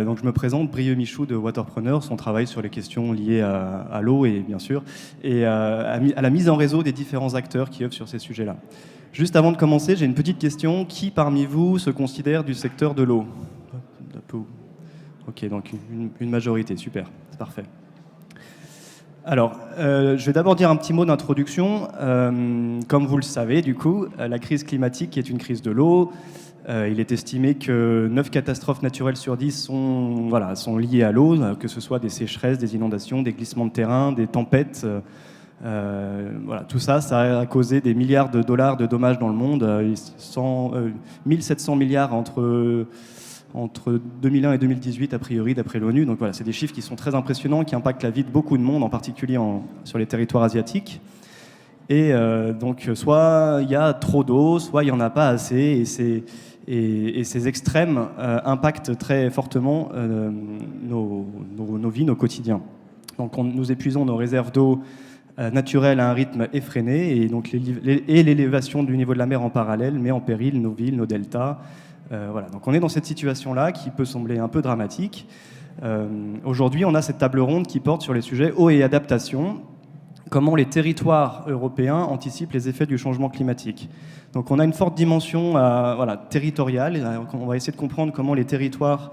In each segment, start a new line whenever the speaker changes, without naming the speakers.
Donc je me présente, Brieux Michou de Waterpreneurs. On travaille sur les questions liées à l'eau et bien sûr, et à la mise en réseau des différents acteurs qui œuvrent sur ces sujets-là. Juste avant de commencer, j'ai une petite question. Qui parmi vous se considère du secteur de l'eau? Ok, donc une majorité, super, c'est parfait. Alors, je vais d'abord dire un petit mot d'introduction. Comme vous le savez, du coup, la crise climatique est une crise de l'eau. Il est estimé que 9 catastrophes naturelles sur 10 sont liées à l'eau, que ce soit des sécheresses, des inondations, des glissements de terrain, des tempêtes. Tout ça, ça a causé des milliards de dollars de dommages dans le monde. 1700 milliards entre 2001 et 2018, a priori, d'après l'ONU. Donc voilà, c'est des chiffres qui sont très impressionnants, qui impactent la vie de beaucoup de monde, en particulier sur les territoires asiatiques. Et donc, soit il y a trop d'eau, soit il n'y en a pas assez, et ces extrêmes impactent très fortement nos vies, nos quotidiens. Donc nous épuisons nos réserves d'eau naturelles à un rythme effréné, et donc l'élévation du niveau de la mer en parallèle met en péril nos villes, nos deltas. Donc on est dans cette situation-là qui peut sembler un peu dramatique. Aujourd'hui, on a cette table ronde qui porte sur les sujets eau et adaptation. Comment les territoires européens anticipent les effets du changement climatique. Donc on a une forte dimension territoriale. On va essayer de comprendre comment les territoires,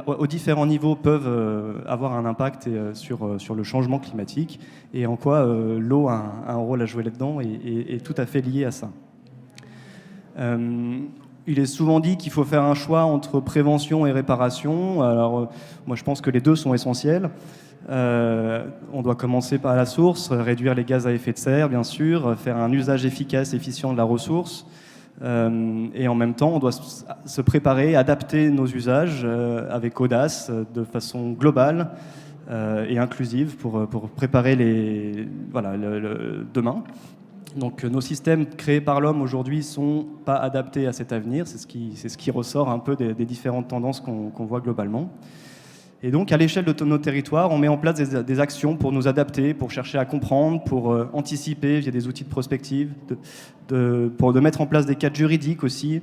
aux différents niveaux, peuvent avoir un impact sur le changement climatique, et en quoi l'eau a un rôle à jouer là-dedans et est tout à fait lié à ça. Il est souvent dit qu'il faut faire un choix entre prévention et réparation. Alors moi je pense que les deux sont essentiels. On doit commencer par la source, réduire les gaz à effet de serre, bien sûr, faire un usage efficace, efficient de la ressource. Et en même temps, on doit se préparer, adapter nos usages avec audace, de façon globale et inclusive pour préparer demain. Donc nos systèmes créés par l'homme aujourd'hui ne sont pas adaptés à cet avenir. C'est ce qui ressort un peu des différentes tendances qu'on voit globalement. Et donc, à l'échelle de nos territoires, on met en place des actions pour nous adapter, pour chercher à comprendre, pour anticiper via des outils de prospective, pour mettre en place des cadres juridiques aussi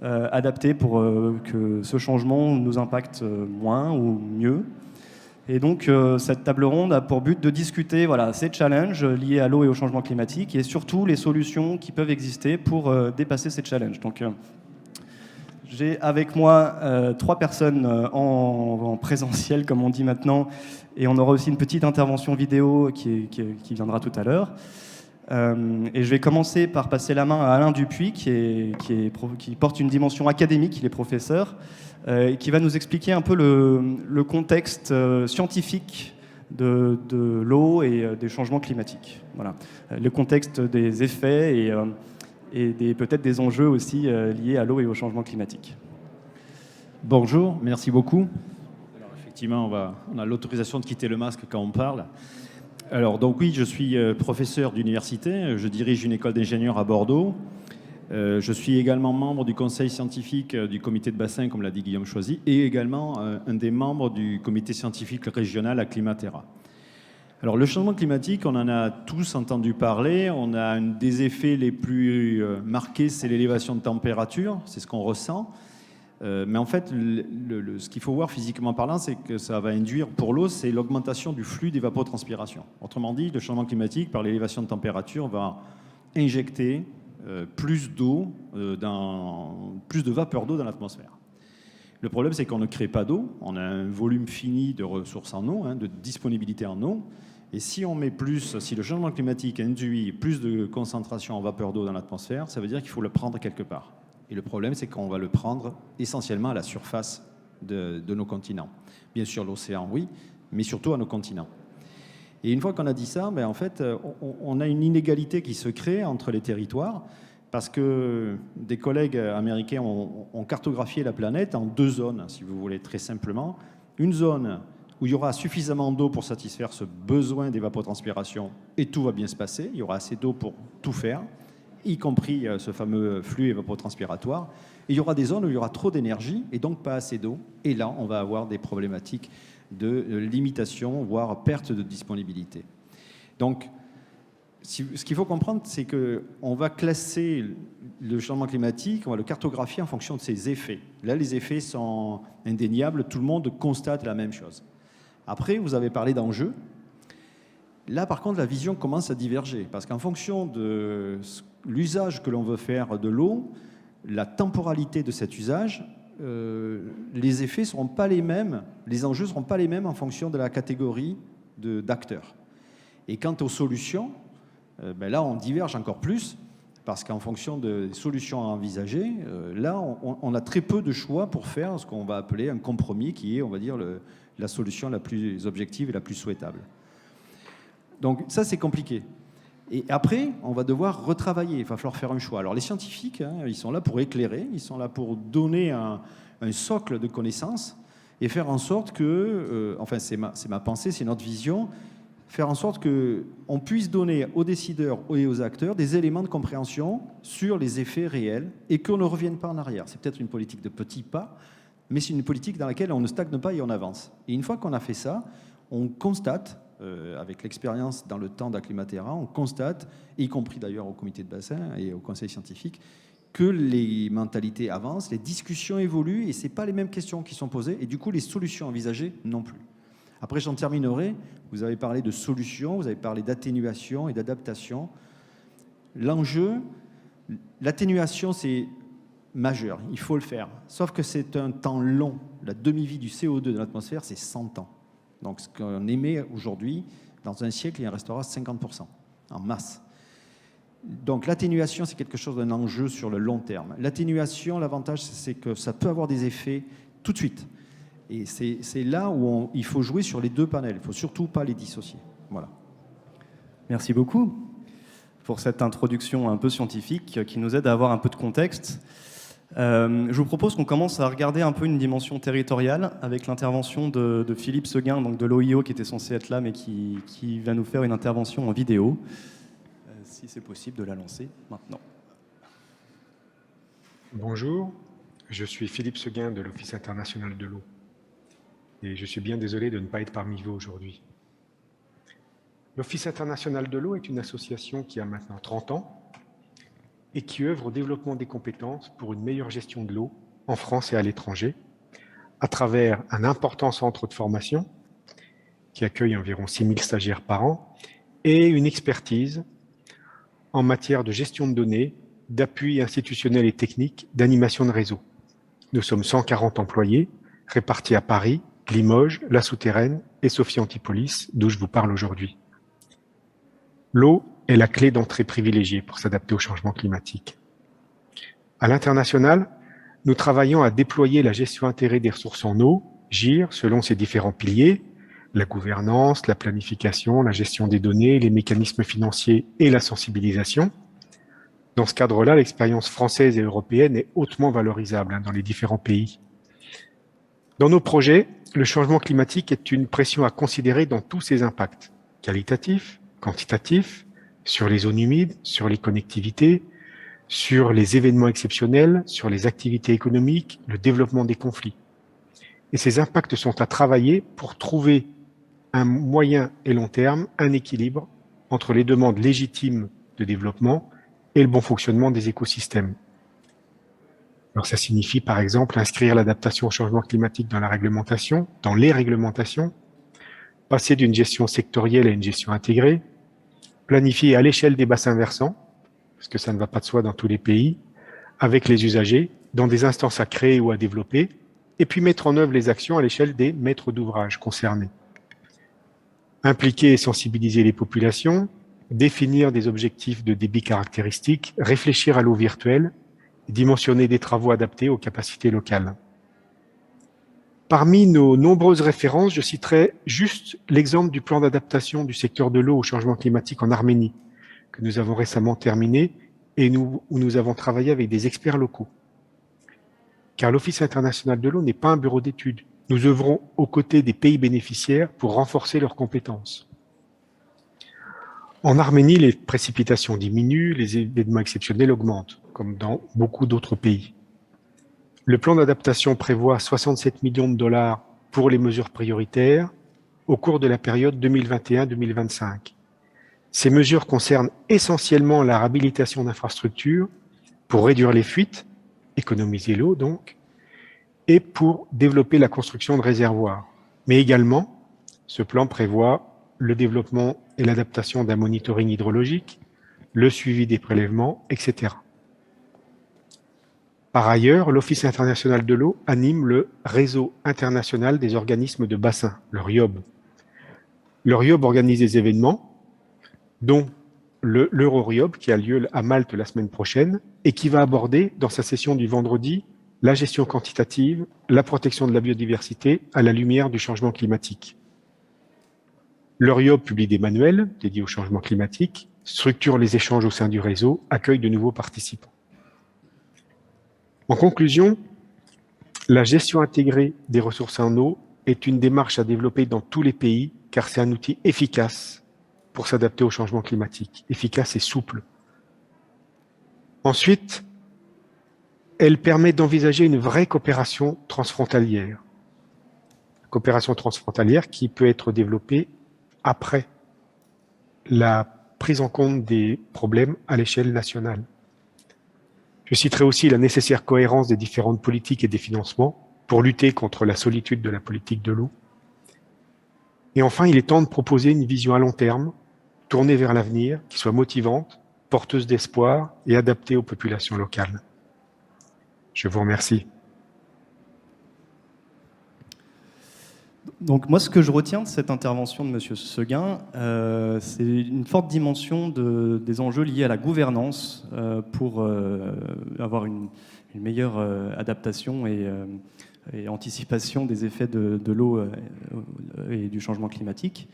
adaptés pour que ce changement nous impacte moins ou mieux. Et donc, cette table ronde a pour but de discuter ces challenges liés à l'eau et au changement climatique, et surtout les solutions qui peuvent exister pour dépasser ces challenges. Donc, j'ai avec moi 3 personnes en présentiel, comme on dit maintenant, et on aura aussi une petite intervention vidéo qui viendra tout à l'heure. Et je vais commencer par passer la main à Alain Dupuis, qui porte une dimension académique, il est professeur, et qui va nous expliquer un peu le contexte scientifique de l'eau et des changements climatiques. Voilà. Le contexte des effets et peut-être des enjeux aussi liés à l'eau et au changement climatique.
Bonjour, merci beaucoup. Alors effectivement, on a l'autorisation de quitter le masque quand on parle. Alors donc oui, je suis professeur d'université, je dirige une école d'ingénieurs à Bordeaux. Je suis également membre du conseil scientifique du comité de bassin, comme l'a dit Guillaume Choisy, et également un des membres du comité scientifique régional à Climatera. Alors le changement climatique, on en a tous entendu parler. On a un des effets les plus marqués, c'est l'élévation de température, c'est ce qu'on ressent. Mais en fait, ce qu'il faut voir physiquement parlant, c'est que ça va induire pour l'eau, c'est l'augmentation du flux d'évapotranspiration. Autrement dit, le changement climatique, par l'élévation de température, va injecter plus d'eau, plus de vapeur d'eau dans l'atmosphère. Le problème, c'est qu'on ne crée pas d'eau. On a un volume fini de ressources en eau, de disponibilité en eau. Et si le changement climatique induit plus de concentration en vapeur d'eau dans l'atmosphère, ça veut dire qu'il faut le prendre quelque part. Et le problème, c'est qu'on va le prendre essentiellement à la surface de nos continents. Bien sûr, l'océan, oui, mais surtout à nos continents. Et une fois qu'on a dit ça, en fait, on a une inégalité qui se crée entre les territoires, parce que des collègues américains ont cartographié la planète en 2 zones, si vous voulez, très simplement. Une zone où il y aura suffisamment d'eau pour satisfaire ce besoin d'évapotranspiration, et tout va bien se passer, il y aura assez d'eau pour tout faire, y compris ce fameux flux évapotranspiratoire. Et il y aura des zones où il y aura trop d'énergie et donc pas assez d'eau. Et là, on va avoir des problématiques de limitation, voire perte de disponibilité. Donc, ce qu'il faut comprendre, c'est qu'on va classer le changement climatique, on va le cartographier en fonction de ses effets. Là, les effets sont indéniables, tout le monde constate la même chose. Après, vous avez parlé d'enjeux. Là, par contre, la vision commence à diverger, parce qu'en fonction de l'usage que l'on veut faire de l'eau, la temporalité de cet usage, les effets ne seront pas les mêmes, les enjeux ne seront pas les mêmes en fonction de la catégorie d'acteurs. Et quant aux solutions, là, on diverge encore plus, parce qu'en fonction des solutions à envisager, là, on a très peu de choix pour faire ce qu'on va appeler un compromis, qui est, on va dire, la solution la plus objective et la plus souhaitable. Donc ça, c'est compliqué. Et après, on va devoir retravailler, il va falloir faire un choix. Alors les scientifiques, ils sont là pour éclairer, ils sont là pour donner un socle de connaissances et faire en sorte que, enfin c'est ma pensée, c'est notre vision, faire en sorte qu'on puisse donner aux décideurs et aux acteurs des éléments de compréhension sur les effets réels et qu'on ne revienne pas en arrière. C'est peut-être une politique de petits pas, mais c'est une politique dans laquelle on ne stagne pas et on avance. Et une fois qu'on a fait ça, on constate, avec l'expérience dans le temps d'Acclimatera, on constate, y compris d'ailleurs au comité de bassin et au conseil scientifique, que les mentalités avancent, les discussions évoluent et ce n'est pas les mêmes questions qui sont posées et du coup les solutions envisagées non plus. Après, j'en terminerai. Vous avez parlé de solutions, vous avez parlé d'atténuation et d'adaptation. L'enjeu, l'atténuation, c'est majeur, il faut le faire. Sauf que c'est un temps long. La demi-vie du CO2 de l'atmosphère, c'est 100 ans. Donc, ce qu'on émet aujourd'hui, dans un siècle, il en restera 50% en masse. Donc, l'atténuation, c'est quelque chose d'un enjeu sur le long terme. L'atténuation, l'avantage, c'est que ça peut avoir des effets tout de suite. Et c'est là où il faut jouer sur les deux panels. Il ne faut surtout pas les dissocier. Voilà.
Merci beaucoup pour cette introduction un peu scientifique qui nous aide à avoir un peu de contexte. Je vous propose qu'on commence à regarder un peu une dimension territoriale avec l'intervention de Philippe Seguin, donc de l'OIO, qui était censé être là, mais qui va nous faire une intervention en vidéo. Si c'est possible de la lancer maintenant.
Bonjour, je suis Philippe Seguin de l'Office international de l'eau. Et je suis bien désolé de ne pas être parmi vous aujourd'hui. L'Office international de l'eau est une association qui a maintenant 30 ans et qui œuvre au développement des compétences pour une meilleure gestion de l'eau en France et à l'étranger, à travers un important centre de formation qui accueille environ 6000 stagiaires par an et une expertise en matière de gestion de données, d'appui institutionnel et technique, d'animation de réseau. Nous sommes 140 employés répartis à Paris, Limoges, La Souterraine et Sophie Antipolis, d'où je vous parle aujourd'hui. L'eau est la clé d'entrée privilégiée pour s'adapter au changement climatique. À l'international, nous travaillons à déployer la gestion intégrée des ressources en eau, GIR, selon ses différents piliers, la gouvernance, la planification, la gestion des données, les mécanismes financiers et la sensibilisation. Dans ce cadre-là, l'expérience française et européenne est hautement valorisable dans les différents pays. Dans nos projets, le changement climatique est une pression à considérer dans tous ses impacts, qualitatifs, quantitatifs, sur les zones humides, sur les connectivités, sur les événements exceptionnels, sur les activités économiques, le développement des conflits. Et ces impacts sont à travailler pour trouver un moyen et long terme, un équilibre entre les demandes légitimes de développement et le bon fonctionnement des écosystèmes. Alors ça signifie par exemple inscrire l'adaptation au changement climatique dans la réglementation, dans les réglementations, passer d'une gestion sectorielle à une gestion intégrée, planifier à l'échelle des bassins versants, parce que ça ne va pas de soi dans tous les pays, avec les usagers, dans des instances à créer ou à développer, et puis mettre en œuvre les actions à l'échelle des maîtres d'ouvrage concernés. Impliquer et sensibiliser les populations, définir des objectifs de débit caractéristiques, réfléchir à l'eau virtuelle, dimensionner des travaux adaptés aux capacités locales. Parmi nos nombreuses références, je citerai juste l'exemple du plan d'adaptation du secteur de l'eau au changement climatique en Arménie, que nous avons récemment terminé et où nous avons travaillé avec des experts locaux. Car l'Office international de l'eau n'est pas un bureau d'études. Nous œuvrons aux côtés des pays bénéficiaires pour renforcer leurs compétences. En Arménie, les précipitations diminuent, les événements exceptionnels augmentent, comme dans beaucoup d'autres pays. Le plan d'adaptation prévoit 67 millions de dollars pour les mesures prioritaires au cours de la période 2021-2025. Ces mesures concernent essentiellement la réhabilitation d'infrastructures pour réduire les fuites, économiser l'eau donc, et pour développer la construction de réservoirs. Mais également, ce plan prévoit le développement et l'adaptation d'un monitoring hydrologique, le suivi des prélèvements, etc. Par ailleurs, l'Office international de l'eau anime le Réseau international des organismes de bassin, le RIOB. Le RIOB organise des événements, dont l'Euro-RIOB qui a lieu à Malte la semaine prochaine et qui va aborder dans sa session du vendredi la gestion quantitative, la protection de la biodiversité à la lumière du changement climatique. Le RIOB publie des manuels dédiés au changement climatique, structure les échanges au sein du réseau, accueille de nouveaux participants. En conclusion, la gestion intégrée des ressources en eau est une démarche à développer dans tous les pays car c'est un outil efficace pour s'adapter au changement climatique, efficace et souple. Ensuite, elle permet d'envisager une vraie coopération transfrontalière. Coopération transfrontalière qui peut être développée après la prise en compte des problèmes à l'échelle nationale. Je citerai aussi la nécessaire cohérence des différentes politiques et des financements pour lutter contre la solitude de la politique de l'eau. Et enfin, il est temps de proposer une vision à long terme, tournée vers l'avenir, qui soit motivante, porteuse d'espoir et adaptée aux populations locales. Je vous remercie.
Donc moi, ce que je retiens de cette intervention de M. Seguin, c'est une forte dimension des enjeux liés à la gouvernance pour avoir une meilleure adaptation et anticipation des effets de l'eau et du changement climatique.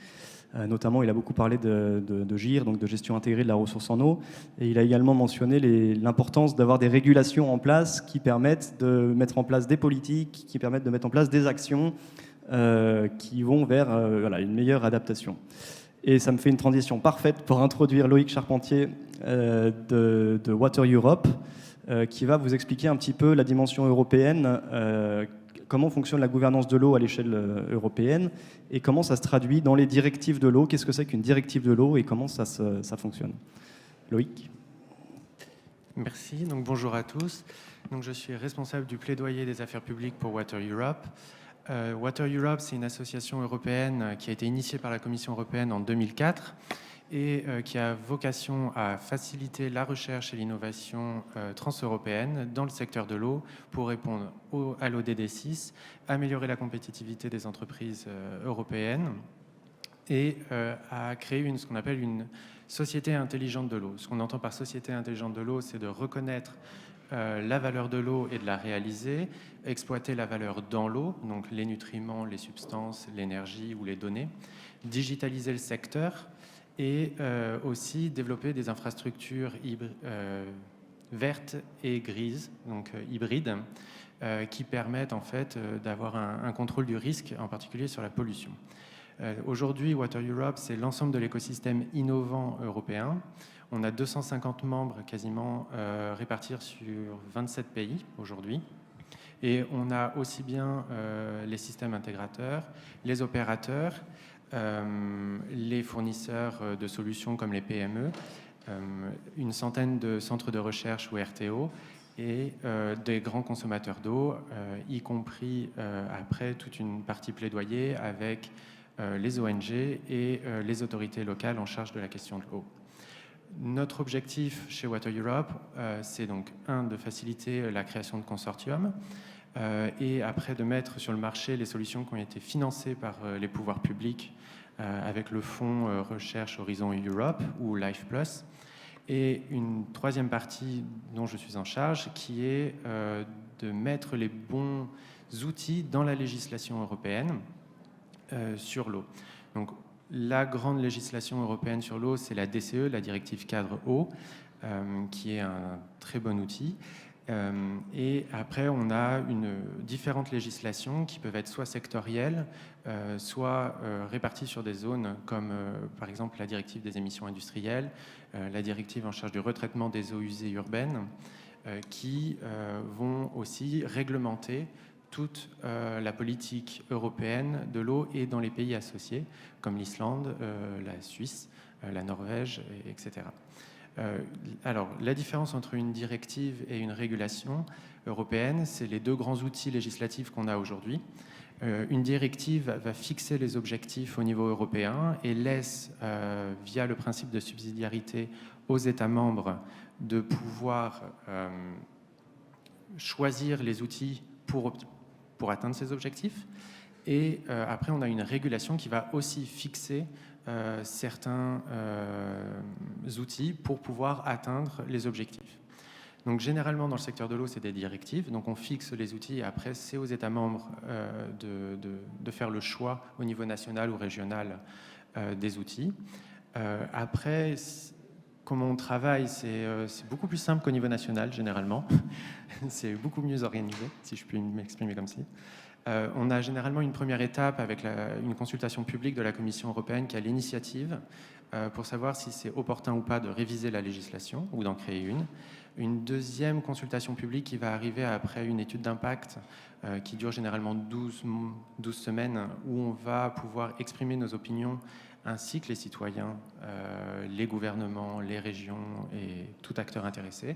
Notamment, il a beaucoup parlé de GIR, donc de gestion intégrée de la ressource en eau, et il a également mentionné l'importance d'avoir des régulations en place qui permettent de mettre en place des politiques, qui permettent de mettre en place des actions qui vont vers une meilleure adaptation. Et ça me fait une transition parfaite pour introduire Loïc Charpentier de Water Europe, qui va vous expliquer un petit peu la dimension européenne, comment fonctionne la gouvernance de l'eau à l'échelle européenne et comment ça se traduit dans les directives de l'eau. Qu'est-ce que c'est qu'une directive de l'eau et comment ça fonctionne. Loïc.
Merci, donc bonjour à tous. Donc, je suis responsable du plaidoyer des affaires publiques pour Water Europe. Water Europe, c'est une association européenne qui a été initiée par la Commission européenne en 2004 et qui a vocation à faciliter la recherche et l'innovation transeuropéenne dans le secteur de l'eau pour répondre à l'ODD 6, améliorer la compétitivité des entreprises européennes et à créer ce qu'on appelle une société intelligente de l'eau. Ce qu'on entend par société intelligente de l'eau, c'est de reconnaître la valeur de l'eau et de la réaliser, exploiter la valeur dans l'eau, donc les nutriments, les substances, l'énergie ou les données, digitaliser le secteur et aussi développer des infrastructures vertes et grises, donc hybrides, qui permettent en fait d'avoir un contrôle du risque, en particulier sur la pollution. Aujourd'hui, Water Europe, c'est l'ensemble de l'écosystème innovant européen. On a 250 membres quasiment répartis sur 27 pays aujourd'hui. Et on a aussi bien les systèmes intégrateurs, les opérateurs, les fournisseurs de solutions comme les PME, une centaine de centres de recherche ou RTO et des grands consommateurs d'eau, y compris après toute une partie plaidoyer avec les ONG et les autorités locales en charge de la question de l'eau. Notre objectif chez Water Europe, c'est donc, de faciliter la création de consortiums et après de mettre sur le marché les solutions qui ont été financées par les pouvoirs publics avec le fonds Recherche Horizon Europe ou Life Plus. Et une troisième partie dont je suis en charge qui est de mettre les bons outils dans la législation européenne sur l'eau. Donc, la grande législation européenne sur l'eau, c'est la DCE, la directive cadre eau, qui est un très bon outil. Et après, on a différentes législations qui peuvent être soit sectorielles, soit réparties sur des zones comme par exemple la directive des émissions industrielles, la directive en charge du retraitement des eaux usées urbaines, qui vont aussi réglementer toute la politique européenne de l'eau et dans les pays associés, comme l'Islande, la Suisse la Norvège, etc. Alors, la différence entre une directive et une régulation européenne, c'est les deux grands outils législatifs qu'on a aujourd'hui. Une directive va fixer les objectifs au niveau européen et laisse, via le principe de subsidiarité, aux États membres de pouvoir choisir les outils pour atteindre ces objectifs. Et après, on a une régulation qui va aussi fixer certains outils pour pouvoir atteindre les objectifs. Donc généralement dans le secteur de l'eau, c'est des directives, donc on fixe les outils et après c'est aux États membres de faire le choix au niveau national ou régional des outils. Après, comment on travaille, c'est beaucoup plus simple qu'au niveau national généralement, c'est beaucoup mieux organisé, si je puis m'exprimer comme ça. On a généralement une première étape avec une consultation publique de la Commission européenne qui a l'initiative pour savoir si c'est opportun ou pas de réviser la législation ou d'en créer une. Une deuxième consultation publique qui va arriver après une étude d'impact qui dure généralement 12 semaines, où on va pouvoir exprimer nos opinions ainsi que les citoyens, les gouvernements, les régions et tout acteur intéressé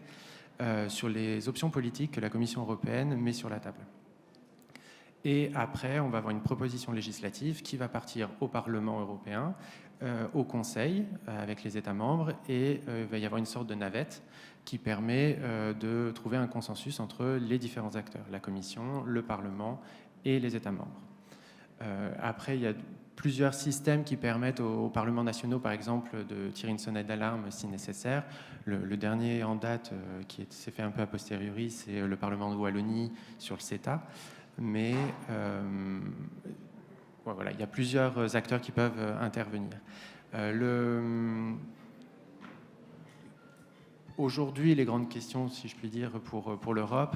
sur les options politiques que la Commission européenne met sur la table. Et après, on va avoir une proposition législative qui va partir au Parlement européen, au Conseil, avec les États membres, et il va y avoir une sorte de navette qui permet de trouver un consensus entre les différents acteurs, la Commission, le Parlement et les États membres. Après, il y a plusieurs systèmes qui permettent aux parlements nationaux, par exemple, de tirer une sonnette d'alarme si nécessaire. Le dernier en date, qui s'est fait un peu a posteriori, c'est le Parlement de Wallonie sur le CETA. Mais voilà, il y a plusieurs acteurs qui peuvent intervenir. Aujourd'hui, les grandes questions, si je puis dire, pour l'Europe,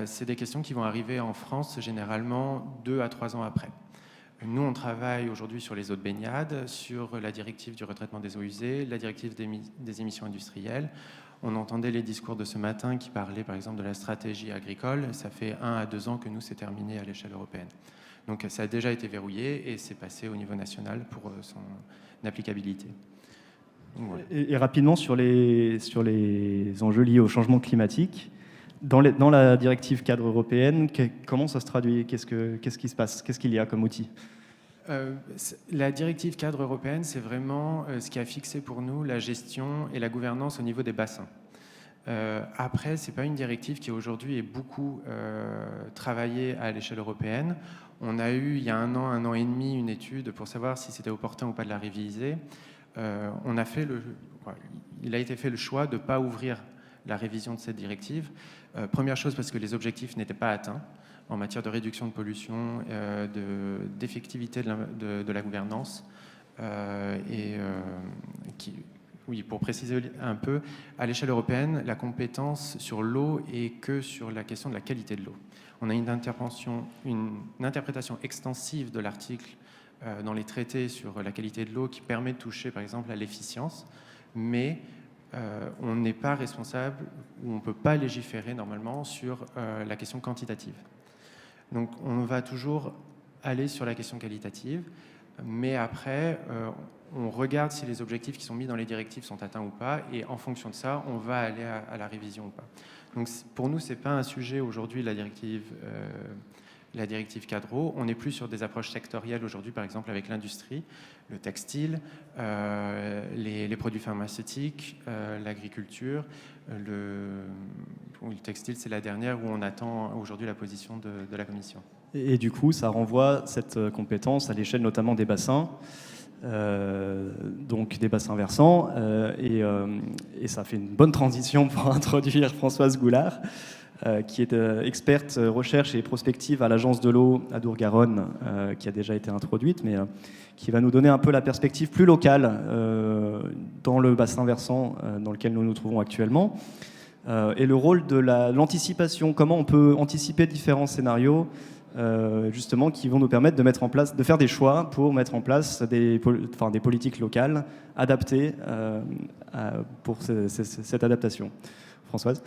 c'est des questions qui vont arriver en France généralement 2 à 3 ans après. Nous, on travaille aujourd'hui sur les eaux de baignade, sur la directive du retraitement des eaux usées, la directive des émissions industrielles. On entendait les discours de ce matin qui parlaient par exemple de la stratégie agricole. Ça fait 1 à 2 ans que nous, c'est terminé à l'échelle européenne. Donc ça a déjà été verrouillé et c'est passé au niveau national pour son applicabilité. Donc, voilà.
Et rapidement sur les enjeux liés au changement climatique, dans la directive cadre européenne, comment ça se traduit ? Qu'est-ce qui se passe ? Qu'est-ce qu'il y a comme outil ?
La directive cadre européenne, c'est vraiment ce qui a fixé pour nous la gestion et la gouvernance au niveau des bassins. Après, ce n'est pas une directive qui aujourd'hui est beaucoup travaillée à l'échelle européenne. On a eu, il y a 1 an et demi, une étude pour savoir si c'était opportun ou pas de la réviser. Il a été fait le choix de ne pas ouvrir la révision de cette directive. Première chose, parce que les objectifs n'étaient pas atteints en matière de réduction de pollution, d'effectivité de la gouvernance. Oui, pour préciser un peu, à l'échelle européenne, la compétence sur l'eau est que sur la question de la qualité de l'eau. On a une interprétation extensive de l'article dans les traités sur la qualité de l'eau qui permet de toucher, par exemple, à l'efficience, mais on n'est pas responsable ou on ne peut pas légiférer normalement sur la question quantitative. Donc on va toujours aller sur la question qualitative, mais après on regarde si les objectifs qui sont mis dans les directives sont atteints ou pas, et en fonction de ça, on va aller à la révision ou pas. Donc pour nous, ce n'est pas un sujet aujourd'hui, la directive cadre. On n'est plus sur des approches sectorielles aujourd'hui, par exemple avec l'industrie, le textile, les produits pharmaceutiques, l'agriculture. Le textile, c'est la dernière où on attend aujourd'hui la position de la Commission.
Et du coup, ça renvoie cette compétence à l'échelle notamment des bassins, donc des bassins versants, et ça fait une bonne transition pour introduire Françoise Goulard, qui est experte recherche et prospective à l'Agence de l'eau à Dour-Garonne, qui a déjà été introduite, mais qui va nous donner un peu la perspective plus locale dans le bassin versant dans lequel nous nous trouvons actuellement, et le rôle de l'anticipation, comment on peut anticiper différents scénarios justement qui vont nous permettre de faire des choix pour mettre en place des politiques locales adaptées pour cette adaptation. Françoise ?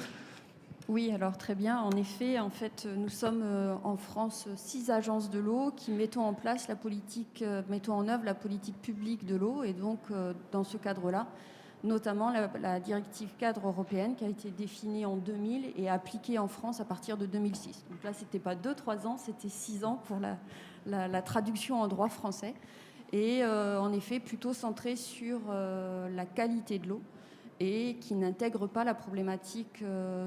Oui, alors très bien. En effet, nous sommes en France 6 agences de l'eau qui mettons en œuvre la politique publique de l'eau. Et donc, dans ce cadre-là, notamment la directive cadre européenne qui a été définie en 2000 et appliquée en France à partir de 2006. Donc là, c'était pas 2-3 ans, c'était 6 ans pour la traduction en droit français. Et en effet, plutôt centrée sur la qualité de l'eau, et qui n'intègre pas la problématique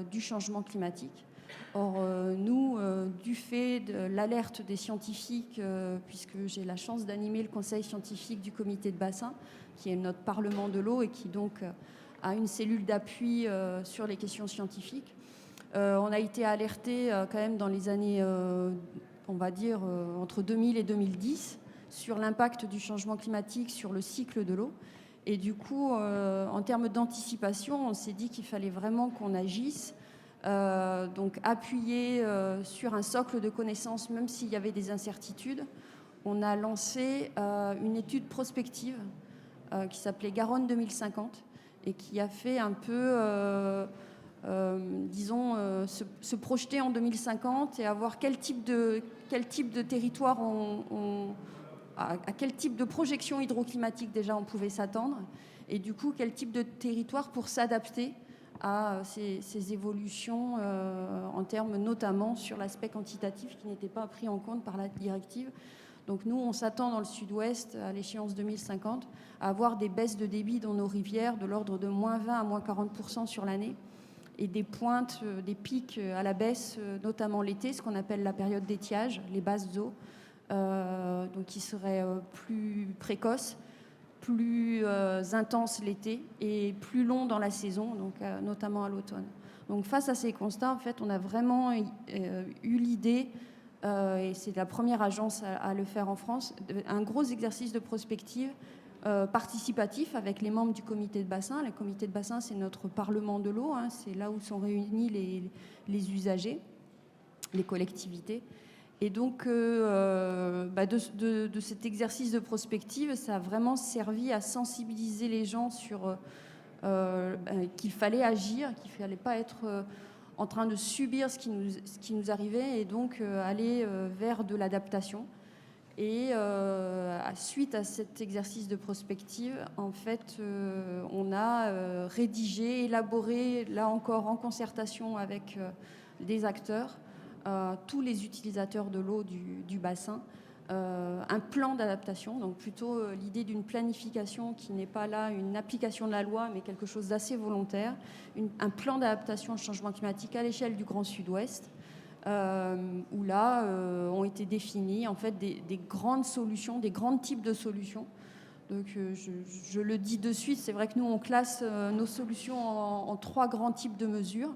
du changement climatique. Or, nous, du fait de l'alerte des scientifiques, puisque j'ai la chance d'animer le conseil scientifique du comité de bassin, qui est notre parlement de l'eau et qui donc a une cellule d'appui sur les questions scientifiques, on a été alerté quand même dans les années, on va dire, entre 2000 et 2010, sur l'impact du changement climatique sur le cycle de l'eau. Et du coup, en termes d'anticipation, on s'est dit qu'il fallait vraiment qu'on agisse, donc appuyer sur un socle de connaissances, même s'il y avait des incertitudes. On a lancé une étude prospective qui s'appelait Garonne 2050 et qui a fait un peu, se projeter en 2050 et à voir quel type de territoire à quel type de projection hydroclimatique déjà on pouvait s'attendre, et du coup quel type de territoire pour s'adapter à ces évolutions en termes notamment sur l'aspect quantitatif qui n'était pas pris en compte par la directive. Donc nous, on s'attend dans le sud-ouest, à l'échéance 2050, à avoir des baisses de débit dans nos rivières de l'ordre de moins 20 à moins 40% sur l'année, et des pointes, des pics à la baisse, notamment l'été, ce qu'on appelle la période d'étiage, les basses eaux, donc qui serait plus précoce, plus intense l'été et plus long dans la saison, donc notamment à l'automne. Donc face à ces constats, en fait, on a vraiment eu l'idée, et c'est la première agence à le faire en France, un gros exercice de prospective participatif avec les membres du comité de bassin. Le comité de bassin, c'est notre parlement de l'eau, hein, c'est là où sont réunis les usagers, les collectivités. Et donc, de cet exercice de prospective, ça a vraiment servi à sensibiliser les gens sur qu'il fallait agir, qu'il ne fallait pas être en train de subir ce qui nous arrivait, et donc aller vers de l'adaptation. Et suite à cet exercice de prospective, en fait, on a rédigé, élaboré, là encore en concertation avec des acteurs, tous les utilisateurs de l'eau du bassin, un plan d'adaptation, donc plutôt l'idée d'une planification qui n'est pas là une application de la loi, mais quelque chose d'assez volontaire, un plan d'adaptation au changement climatique à l'échelle du Grand Sud-Ouest, où là ont été définies en fait des grandes solutions, des grands types de solutions. Donc je le dis de suite, c'est vrai que nous on classe nos solutions en 3 grands types de mesures.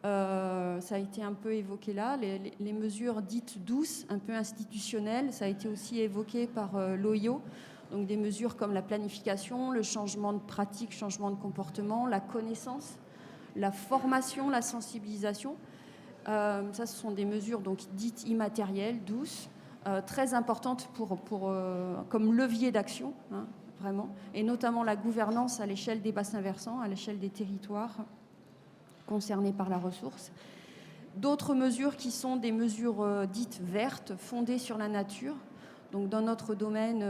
Ça a été un peu évoqué là, les mesures dites douces, un peu institutionnelles, ça a été aussi évoqué par l'OIO, donc des mesures comme la planification, le changement de pratique, changement de comportement, la connaissance, la formation, la sensibilisation. Ça, ce sont des mesures donc dites immatérielles, douces, très importantes comme levier d'action, hein, vraiment, et notamment la gouvernance à l'échelle des bassins versants, à l'échelle des territoires concernés par la ressource. D'autres mesures qui sont des mesures dites vertes, fondées sur la nature. Donc dans notre domaine,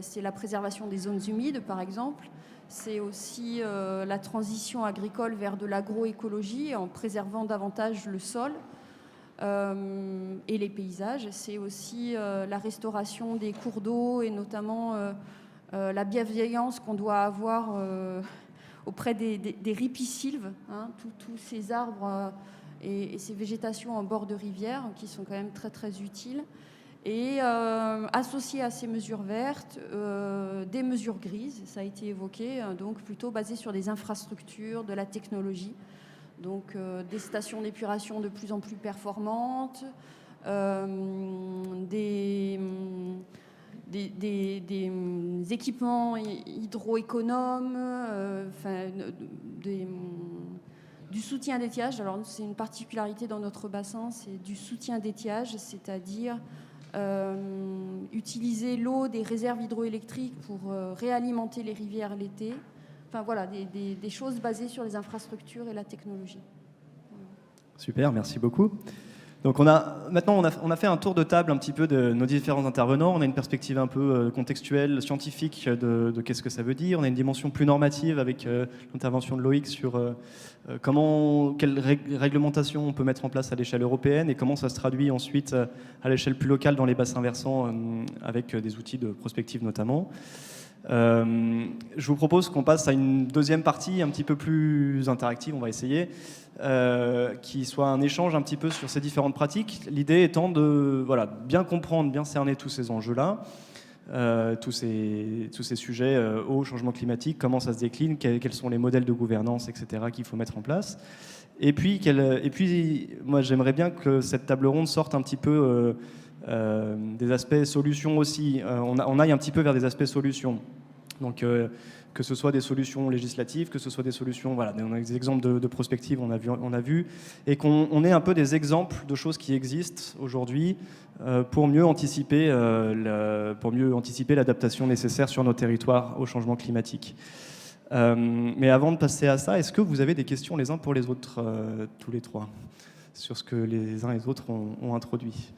c'est la préservation des zones humides, par exemple. C'est aussi la transition agricole vers de l'agroécologie en préservant davantage le sol et les paysages. C'est aussi la restauration des cours d'eau et notamment la bienveillance qu'on doit avoir auprès des ripisylves, hein, tous ces arbres et ces végétations en bord de rivière qui sont quand même très très utiles. Et associé à ces mesures vertes, des mesures grises, ça a été évoqué, donc plutôt basées sur des infrastructures, de la technologie, donc des stations d'épuration de plus en plus performantes, des équipements hydroéconomes, du soutien d'étiage. Alors c'est une particularité dans notre bassin, c'est du soutien d'étiage, c'est-à-dire utiliser l'eau des réserves hydroélectriques pour réalimenter les rivières l'été. Enfin voilà, des choses basées sur les infrastructures et la technologie.
Super, merci beaucoup. Donc maintenant on a fait un tour de table un petit peu de nos différents intervenants. On a une perspective un peu contextuelle, scientifique de qu'est-ce que ça veut dire. On a une dimension plus normative avec l'intervention de Loïc sur quelle réglementation on peut mettre en place à l'échelle européenne et comment ça se traduit ensuite à l'échelle plus locale dans les bassins versants avec des outils de prospective notamment. Je vous propose qu'on passe à une deuxième partie un petit peu plus interactive, on va essayer, qui soit un échange un petit peu sur ces différentes pratiques. L'idée étant de bien comprendre, bien cerner tous ces enjeux-là, tous ces sujets au changement climatique, comment ça se décline, quels sont les modèles de gouvernance, etc., qu'il faut mettre en place. Et puis moi j'aimerais bien que cette table ronde sorte un petit peu des aspects solutions aussi. On aille un petit peu vers des aspects solutions. Donc, que ce soit des solutions législatives, que ce soit des solutions, on a des exemples de prospectives, on a vu, et qu'on ait un peu des exemples de choses qui existent aujourd'hui pour mieux anticiper l'adaptation nécessaire sur nos territoires au changement climatique. Mais avant de passer à ça, est-ce que vous avez des questions les uns pour les autres, tous les trois, sur ce que les uns et les autres ont introduit ?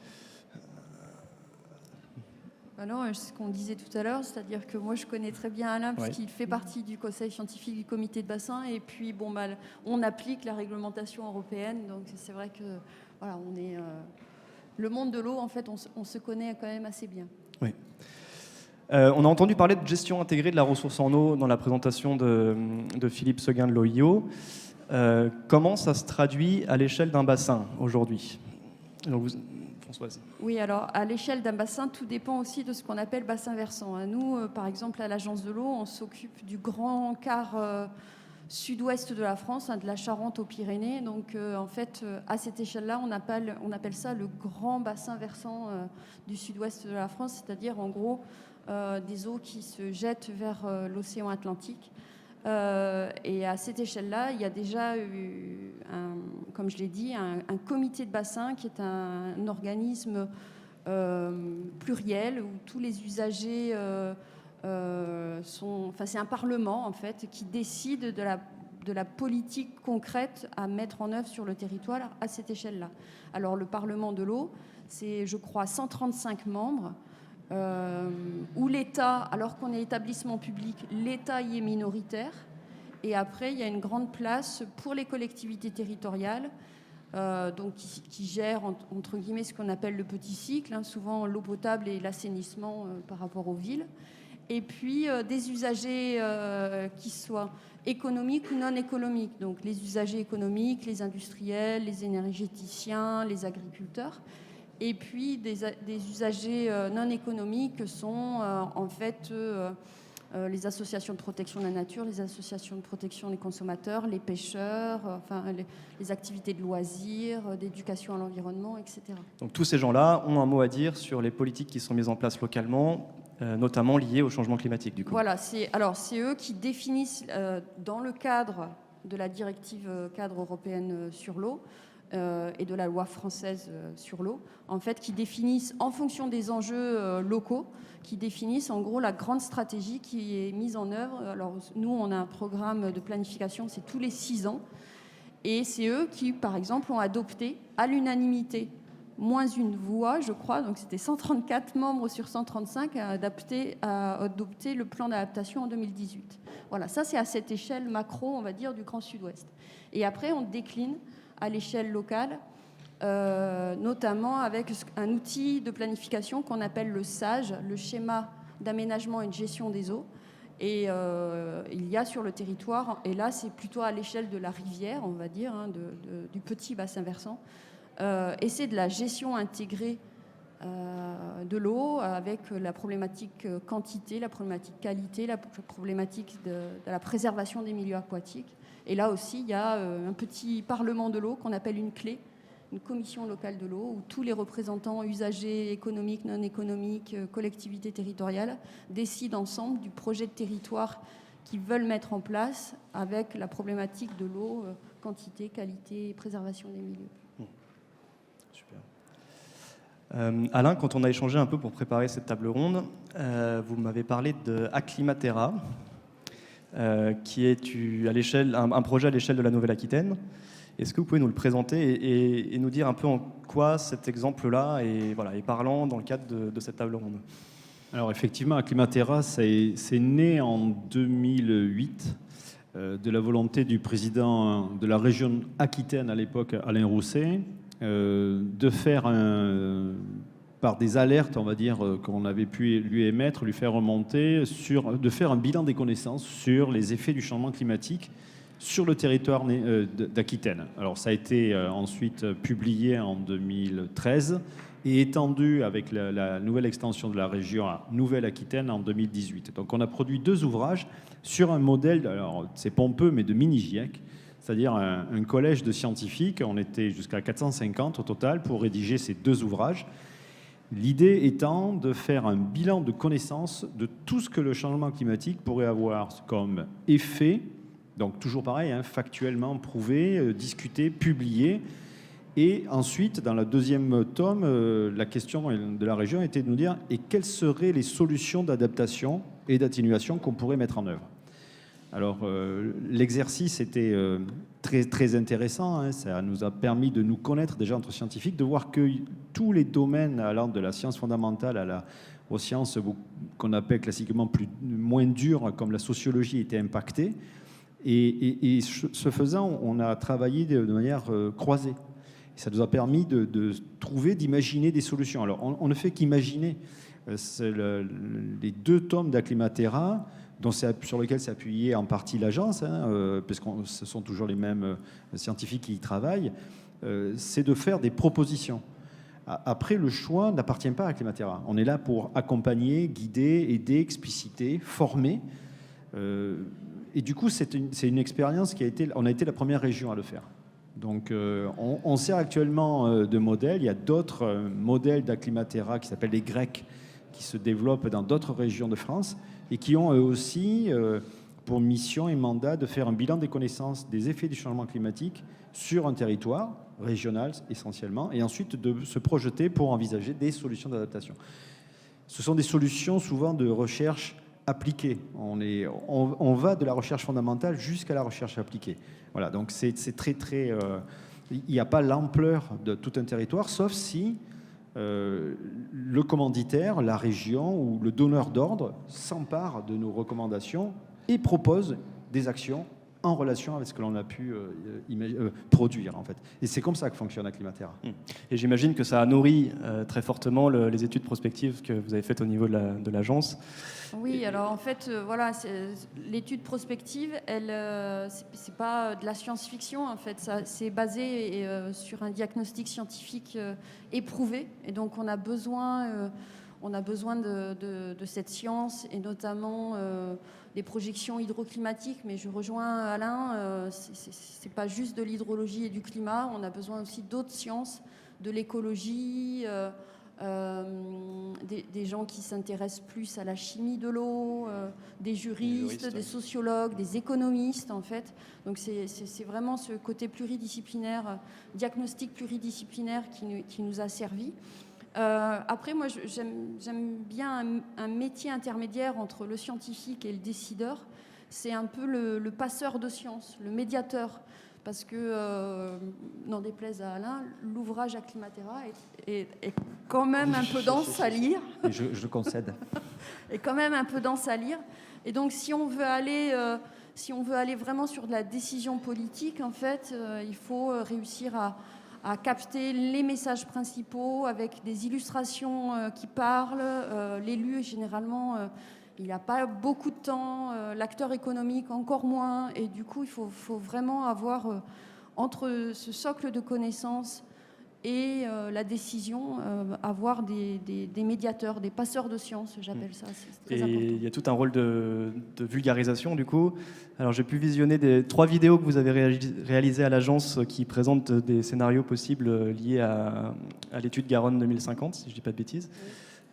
Non, ce qu'on disait tout à l'heure, c'est-à-dire que moi je connais très bien Alain parce qu'il fait partie du conseil scientifique du comité de bassin et puis on applique la réglementation européenne, donc c'est vrai que on est le monde de l'eau en fait on se connaît quand même assez bien.
Oui. On a entendu parler de gestion intégrée de la ressource en eau dans la présentation de Philippe Seguin de l'OIO. Comment ça se traduit à l'échelle d'un bassin aujourd'hui ? Françoise.
Oui, alors à l'échelle d'un bassin, tout dépend aussi de ce qu'on appelle bassin versant. Nous, par exemple, à l'Agence de l'eau, on s'occupe du grand quart sud-ouest de la France, de la Charente aux Pyrénées. Donc, en fait, à cette échelle-là, on appelle ça le grand bassin versant du sud-ouest de la France, c'est-à-dire en gros des eaux qui se jettent vers l'océan Atlantique. Et à cette échelle-là, il y a déjà eu, comme je l'ai dit, un comité de bassin qui est un organisme pluriel où tous les usagers c'est un parlement en fait qui décide de la politique concrète à mettre en œuvre sur le territoire à cette échelle-là. Alors le Parlement de l'eau, c'est je crois 135 membres. Où l'État, alors qu'on est établissement public, l'État y est minoritaire. Et après, il y a une grande place pour les collectivités territoriales, donc qui gèrent, entre guillemets, ce qu'on appelle le petit cycle, souvent l'eau potable et l'assainissement par rapport aux villes. Et puis, des usagers qui soient économiques ou non économiques. Donc, les usagers économiques, les industriels, les énergéticiens, les agriculteurs. Et puis des usagers non économiques que sont en fait les associations de protection de la nature, les associations de protection des consommateurs, les pêcheurs, les activités de loisirs, d'éducation à l'environnement, etc.
Donc tous ces gens-là ont un mot à dire sur les politiques qui sont mises en place localement, notamment liées au changement climatique du coup.
Voilà, c'est eux qui définissent dans le cadre de la directive cadre européenne sur l'eau, et de la loi française sur l'eau, en fait, qui définissent, en fonction des enjeux locaux, qui définissent en gros la grande stratégie qui est mise en œuvre. Alors nous, on a un programme de planification, c'est tous les 6 ans, et c'est eux qui, par exemple, ont adopté à l'unanimité, moins une voix, je crois, donc c'était 134 membres sur 135 à adopter le plan d'adaptation en 2018. Voilà, ça c'est à cette échelle macro, on va dire, du Grand Sud-Ouest. Et après, on décline à l'échelle locale, notamment avec un outil de planification qu'on appelle le SAGE, le schéma d'aménagement et de gestion des eaux. Et il y a sur le territoire, et là c'est plutôt à l'échelle de la rivière, on va dire, du petit bassin versant, et c'est de la gestion intégrée de l'eau avec la problématique quantité, la problématique qualité, la problématique de la préservation des milieux aquatiques. Et là aussi, il y a un petit parlement de l'eau qu'on appelle une CLÉ, une commission locale de l'eau, où tous les représentants usagers économiques, non économiques, collectivités territoriales décident ensemble du projet de territoire qu'ils veulent mettre en place avec la problématique de l'eau, quantité, qualité et préservation des milieux.
Super. Alain, quand on a échangé un peu pour préparer cette table ronde, vous m'avez parlé de Acclimatera. qui est un projet à l'échelle de la Nouvelle-Aquitaine. Est-ce que vous pouvez nous le présenter et nous dire un peu en quoi cet exemple-là est parlant dans le cadre de cette table ronde?
Alors effectivement, Acclimatera, c'est né en 2008 de la volonté du président de la région Aquitaine à l'époque, Alain Rousset, de faire par des alertes, on va dire, qu'on avait pu lui émettre, lui faire remonter, de faire un bilan des connaissances sur les effets du changement climatique sur le territoire d'Aquitaine. Alors ça a été ensuite publié en 2013 et étendu avec la nouvelle extension de la région à Nouvelle-Aquitaine en 2018. Donc on a produit 2 ouvrages sur un modèle, alors c'est pompeux, mais de mini-GIEC, c'est-à-dire un collège de scientifiques. On était jusqu'à 450 au total pour rédiger ces 2 ouvrages. L'idée étant de faire un bilan de connaissances de tout ce que le changement climatique pourrait avoir comme effet, donc toujours pareil, factuellement prouvé, discuté, publié. Et ensuite, dans le 2e tome, la question de la région était de nous dire quelles seraient les solutions d'adaptation et d'atténuation qu'on pourrait mettre en œuvre. Alors, l'exercice était très, très intéressant. Ça nous a permis de nous connaître déjà entre scientifiques, de voir que tous les domaines allant de la science fondamentale aux sciences qu'on appelle classiquement moins dures, comme la sociologie, étaient impactés. Et ce faisant, on a travaillé de manière croisée. Et ça nous a permis de trouver, d'imaginer des solutions. Alors, on ne fait qu'imaginer. Les 2 tomes d'Acclimatera, sur lesquels s'est appuyée en partie l'agence, parce que ce sont toujours les mêmes scientifiques qui y travaillent, c'est de faire des propositions. Après, le choix n'appartient pas à Acclimatera. On est là pour accompagner, guider, aider, expliciter, former. Et du coup, c'est une expérience on a été la première région à le faire. Donc, on sert actuellement de modèle. Il y a d'autres modèles d'Acclimatera qui s'appellent les Grecs, qui se développent dans d'autres régions de France et qui ont eux aussi pour mission et mandat de faire un bilan des connaissances des effets du changement climatique sur un territoire régional essentiellement, et ensuite de se projeter pour envisager des solutions d'adaptation. Ce sont des solutions souvent de recherche appliquée. On va de la recherche fondamentale jusqu'à la recherche appliquée. Voilà, donc c'est très, très... il n'y a pas l'ampleur de tout un territoire, sauf si le commanditaire, la région ou le donneur d'ordre s'empare de nos recommandations et propose des actions en relation avec ce que l'on a pu produire, en fait. Et c'est comme ça que fonctionne Acclimatera.
Et j'imagine que ça a nourri très fortement les études prospectives que vous avez faites au niveau de l'agence.
Oui, alors en fait, voilà, l'étude prospective, c'est pas de la science-fiction, en fait. C'est basé sur un diagnostic scientifique éprouvé. Et donc, on a besoin de cette science, et notamment des projections hydroclimatiques. Mais je rejoins Alain, c'est pas juste de l'hydrologie et du climat. On a besoin aussi d'autres sciences, de l'écologie, des gens qui s'intéressent plus à la chimie de l'eau, des juristes, des sociologues, des économistes, en fait. Donc c'est vraiment ce côté pluridisciplinaire, diagnostic pluridisciplinaire qui nous a servi. Après, moi, j'aime bien un métier intermédiaire entre le scientifique et le décideur. C'est un peu le passeur de science, le médiateur. Parce que, n'en déplaise à Alain, l'ouvrage Acclimatera est quand même un peu dense à lire.
Je concède.
Est quand même un peu dense à lire. Et donc, si on veut aller vraiment sur de la décision politique, en fait, il faut réussir à capter les messages principaux avec des illustrations qui parlent. L'élu, généralement, il n'a pas beaucoup de temps, l'acteur économique encore moins. Et du coup, il faut vraiment avoir, entre ce socle de connaissances et la décision, avoir des médiateurs, des passeurs de science, j'appelle ça. C'est très important.
Il y a tout un rôle de vulgarisation, du coup. Alors, j'ai pu visionner 3 vidéos que vous avez réalisées à l'agence qui présentent des scénarios possibles liés à l'étude Garonne 2050, si je ne dis pas de bêtises.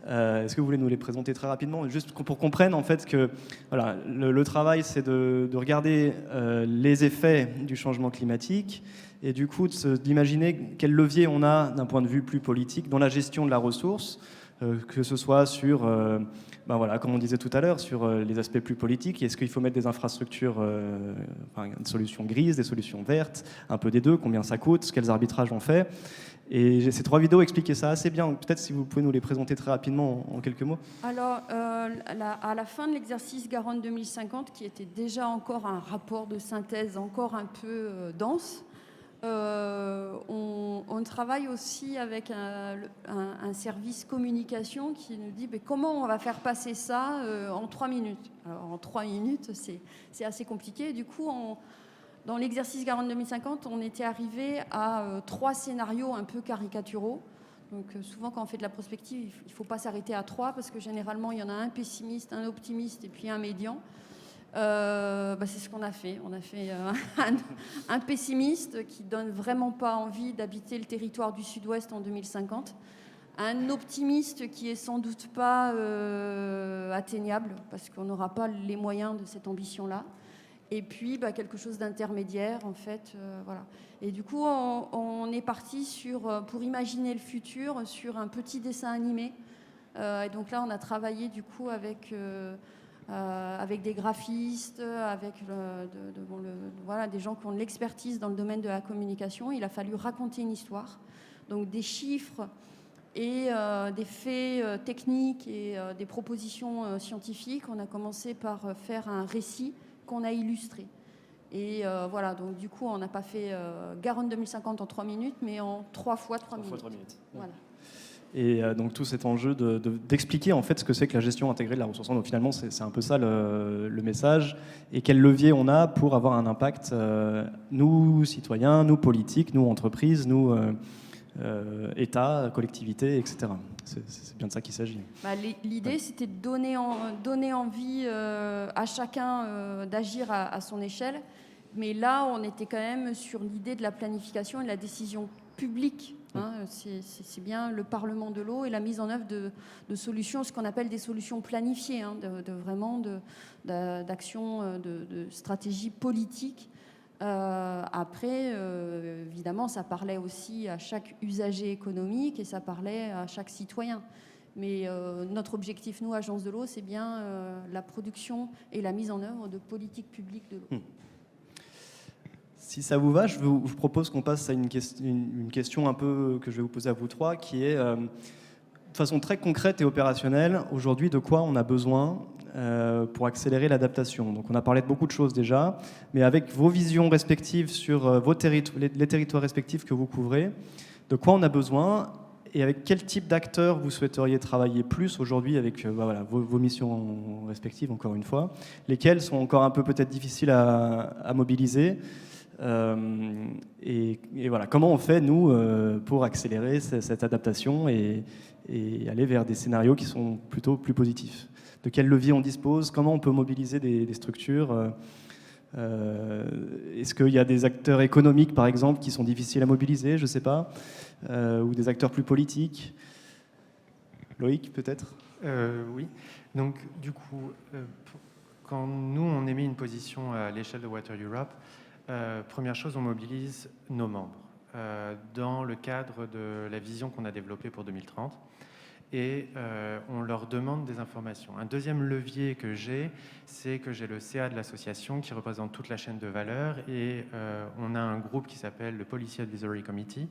Est-ce que vous voulez nous les présenter très rapidement, juste pour qu'on comprenne en fait que voilà, le travail, c'est de regarder les effets du changement climatique et du coup d'imaginer quel levier on a d'un point de vue plus politique dans la gestion de la ressource, que ce soit sur, comme on disait tout à l'heure, sur les aspects plus politiques. Est-ce qu'il faut mettre des infrastructures, des solutions grises, des solutions vertes, un peu des deux, combien ça coûte, quels arbitrages on fait. Et ces 3 vidéos expliquaient ça assez bien. Peut-être si vous pouvez nous les présenter très rapidement en quelques mots.
Alors, à la fin de l'exercice Garonne 2050, qui était déjà encore un rapport de synthèse encore un peu dense, on travaille aussi avec un service communication qui nous dit comment on va faire passer ça en 3 minutes. Alors, en 3 minutes, c'est assez compliqué. Du coup, dans l'exercice Garonne 2050, on était arrivé à 3 scénarios un peu caricaturaux. Donc souvent, quand on fait de la prospective, il ne faut pas s'arrêter à 3 parce que généralement, il y en a un pessimiste, un optimiste et puis un médian. C'est ce qu'on a fait. On a fait un pessimiste qui donne vraiment pas envie d'habiter le territoire du Sud-Ouest en 2050. Un optimiste qui est sans doute pas atteignable parce qu'on n'aura pas les moyens de cette ambition-là. Et puis quelque chose d'intermédiaire en fait. Voilà. Et du coup, on est parti pour imaginer le futur sur un petit dessin animé. Et donc là, on a travaillé du coup avec des graphistes, avec des gens qui ont de l'expertise dans le domaine de la communication. Il a fallu raconter une histoire, donc des chiffres et des faits techniques et des propositions scientifiques. On a commencé par faire un récit qu'on a illustré. Et donc du coup, on n'a pas fait Garonne 2050 en 3 minutes, mais en 3 fois 3 minutes.
3 minutes.
Voilà.
Et donc tout cet enjeu d'expliquer en fait ce que c'est que la gestion intégrée de la ressource en eau. Finalement, c'est un peu ça le message. Et quel levier on a pour avoir un impact, nous citoyens, nous politiques, nous entreprises, nous États, collectivités, etc. C'est bien de ça qu'il s'agit.
L'idée, c'était de donner envie à chacun d'agir à son échelle. Mais là, on était quand même sur l'idée de la planification et de la décision publique. C'est bien le Parlement de l'eau et la mise en œuvre de solutions, ce qu'on appelle des solutions planifiées, d'actions, de stratégies politiques. Après, évidemment, ça parlait aussi à chaque usager économique et ça parlait à chaque citoyen. Mais notre objectif, nous, Agence de l'eau, c'est bien la production et la mise en œuvre de politiques publiques de l'eau.
Si ça vous va, je vous propose qu'on passe à une question un peu que je vais vous poser à vous trois, qui est de façon très concrète et opérationnelle, aujourd'hui, de quoi on a besoin pour accélérer l'adaptation. Donc on a parlé de beaucoup de choses déjà, mais avec vos visions respectives sur les territoires respectifs que vous couvrez, de quoi on a besoin et avec quel type d'acteurs vous souhaiteriez travailler plus aujourd'hui avec vos missions respectives, encore une fois, lesquelles sont encore un peu peut-être difficiles à mobiliser. Et voilà, comment on fait, nous, pour accélérer cette adaptation et aller vers des scénarios qui sont plutôt plus positifs. De quel levier on dispose, comment on peut mobiliser des structures. Est-ce qu'il y a des acteurs économiques, par exemple, qui sont difficiles à mobiliser, je ne sais pas, ou des acteurs plus politiques. Loïc, peut-être.
Oui. Donc, du coup, quand nous, on émet une position à l'échelle de Water Europe, première chose, on mobilise nos membres dans le cadre de la vision qu'on a développée pour 2030 et on leur demande des informations. Un deuxième levier que c'est que j'ai le CA de l'association qui représente toute la chaîne de valeur et on a un groupe qui s'appelle le Policy Advisory Committee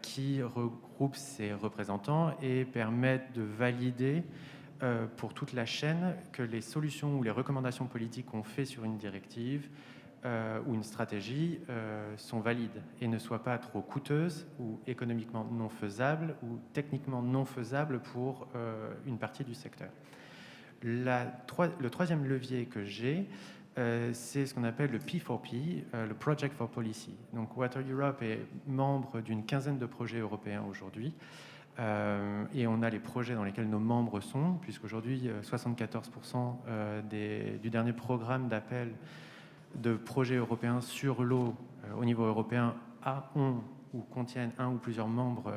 qui regroupe ses représentants et permet de valider pour toute la chaîne que les solutions ou les recommandations politiques qu'on fait sur une directive ou une stratégie sont valides et ne soient pas trop coûteuses ou économiquement non faisables ou techniquement non faisables pour une partie du secteur. Le troisième levier que j'ai, c'est ce qu'on appelle le P4P, le Project for Policy. Donc Water Europe est membre d'une quinzaine de projets européens aujourd'hui. Et on a les projets dans lesquels nos membres sont, puisqu'aujourd'hui 74% du dernier programme d'appel de projets européens sur l'eau au niveau européen ont ou contiennent un ou plusieurs membres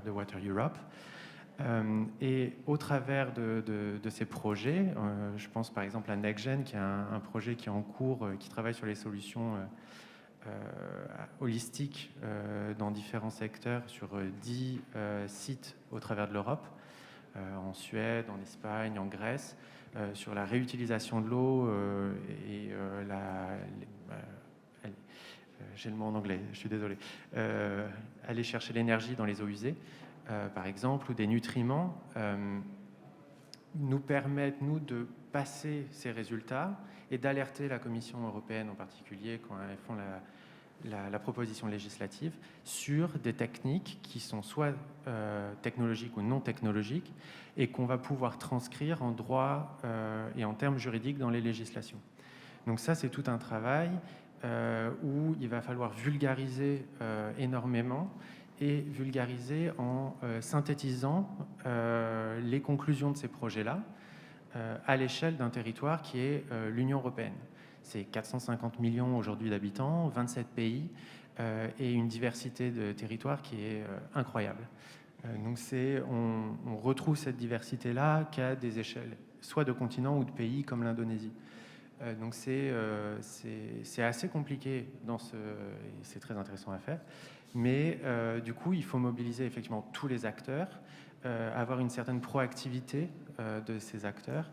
de Water Europe. Et au travers de ces projets, je pense par exemple à NextGen, qui est un projet qui est en cours, qui travaille sur les solutions holistiques dans différents secteurs sur 10 sites au travers de l'Europe. en Suède, en Espagne, en Grèce, sur la réutilisation de l'eau et j'ai le mot en anglais, je suis désolé, aller chercher l'énergie dans les eaux usées, par exemple, ou des nutriments, nous permettent, nous, de passer ces résultats et d'alerter la Commission européenne en particulier quand elles font la proposition législative sur des techniques qui sont soit technologiques ou non technologiques et qu'on va pouvoir transcrire en droit et en termes juridiques dans les législations. Donc ça, c'est tout un travail où il va falloir vulgariser énormément et vulgariser en synthétisant les conclusions de ces projets-là à l'échelle d'un territoire qui est l'Union européenne. C'est 450 millions aujourd'hui d'habitants, 27 pays et une diversité de territoires qui est incroyable. Donc on retrouve cette diversité-là qu'à des échelles, soit de continents ou de pays comme l'Indonésie. Donc c'est assez compliqué c'est très intéressant à faire, mais du coup il faut mobiliser effectivement tous les acteurs, avoir une certaine proactivité de ces acteurs,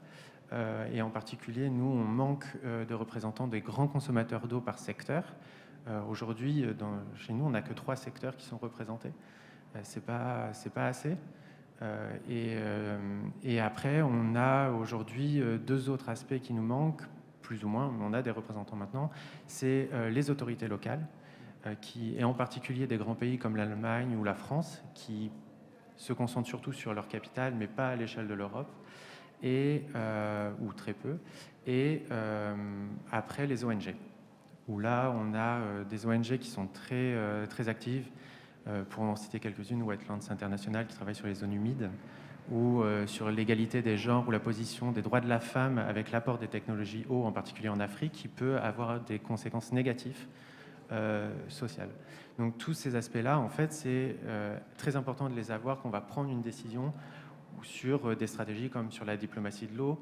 et en particulier nous on manque de représentants des grands consommateurs d'eau par secteur. Aujourd'hui chez nous on n'a que 3 secteurs qui sont représentés, c'est pas assez. Et après on a aujourd'hui 2 autres aspects qui nous manquent plus ou moins, on a des représentants maintenant, c'est les autorités locales, et en particulier des grands pays comme l'Allemagne ou la France, qui se concentrent surtout sur leur capitale, mais pas à l'échelle de l'Europe, ou très peu, et après les ONG, où là on a des ONG qui sont très actives, pour en citer quelques-unes, Wetlands International qui travaille sur les zones humides, ou sur l'égalité des genres ou la position des droits de la femme avec l'apport des technologies eau, en particulier en Afrique, qui peut avoir des conséquences négatives sociales. Donc tous ces aspects-là, en fait, c'est très important de les avoir quand on va prendre une décision sur des stratégies comme sur la diplomatie de l'eau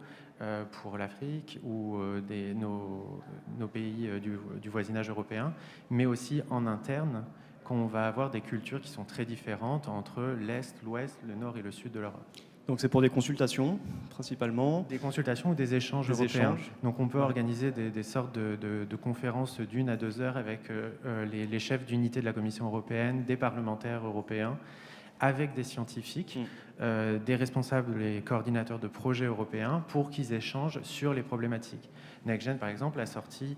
pour l'Afrique ou nos pays du voisinage européen, mais aussi en interne, qu'on va avoir des cultures qui sont très différentes entre l'Est, l'Ouest, le Nord et le Sud de l'Europe.
Donc c'est pour des consultations, principalement.
Des consultations ou des échanges européens. Donc on peut organiser des sortes de conférences d'1 à 2 heures avec les chefs d'unité de la Commission européenne, des parlementaires européens, avec des scientifiques, des responsables, les coordinateurs de projets européens, pour qu'ils échangent sur les problématiques. NextGen, par exemple, a sorti,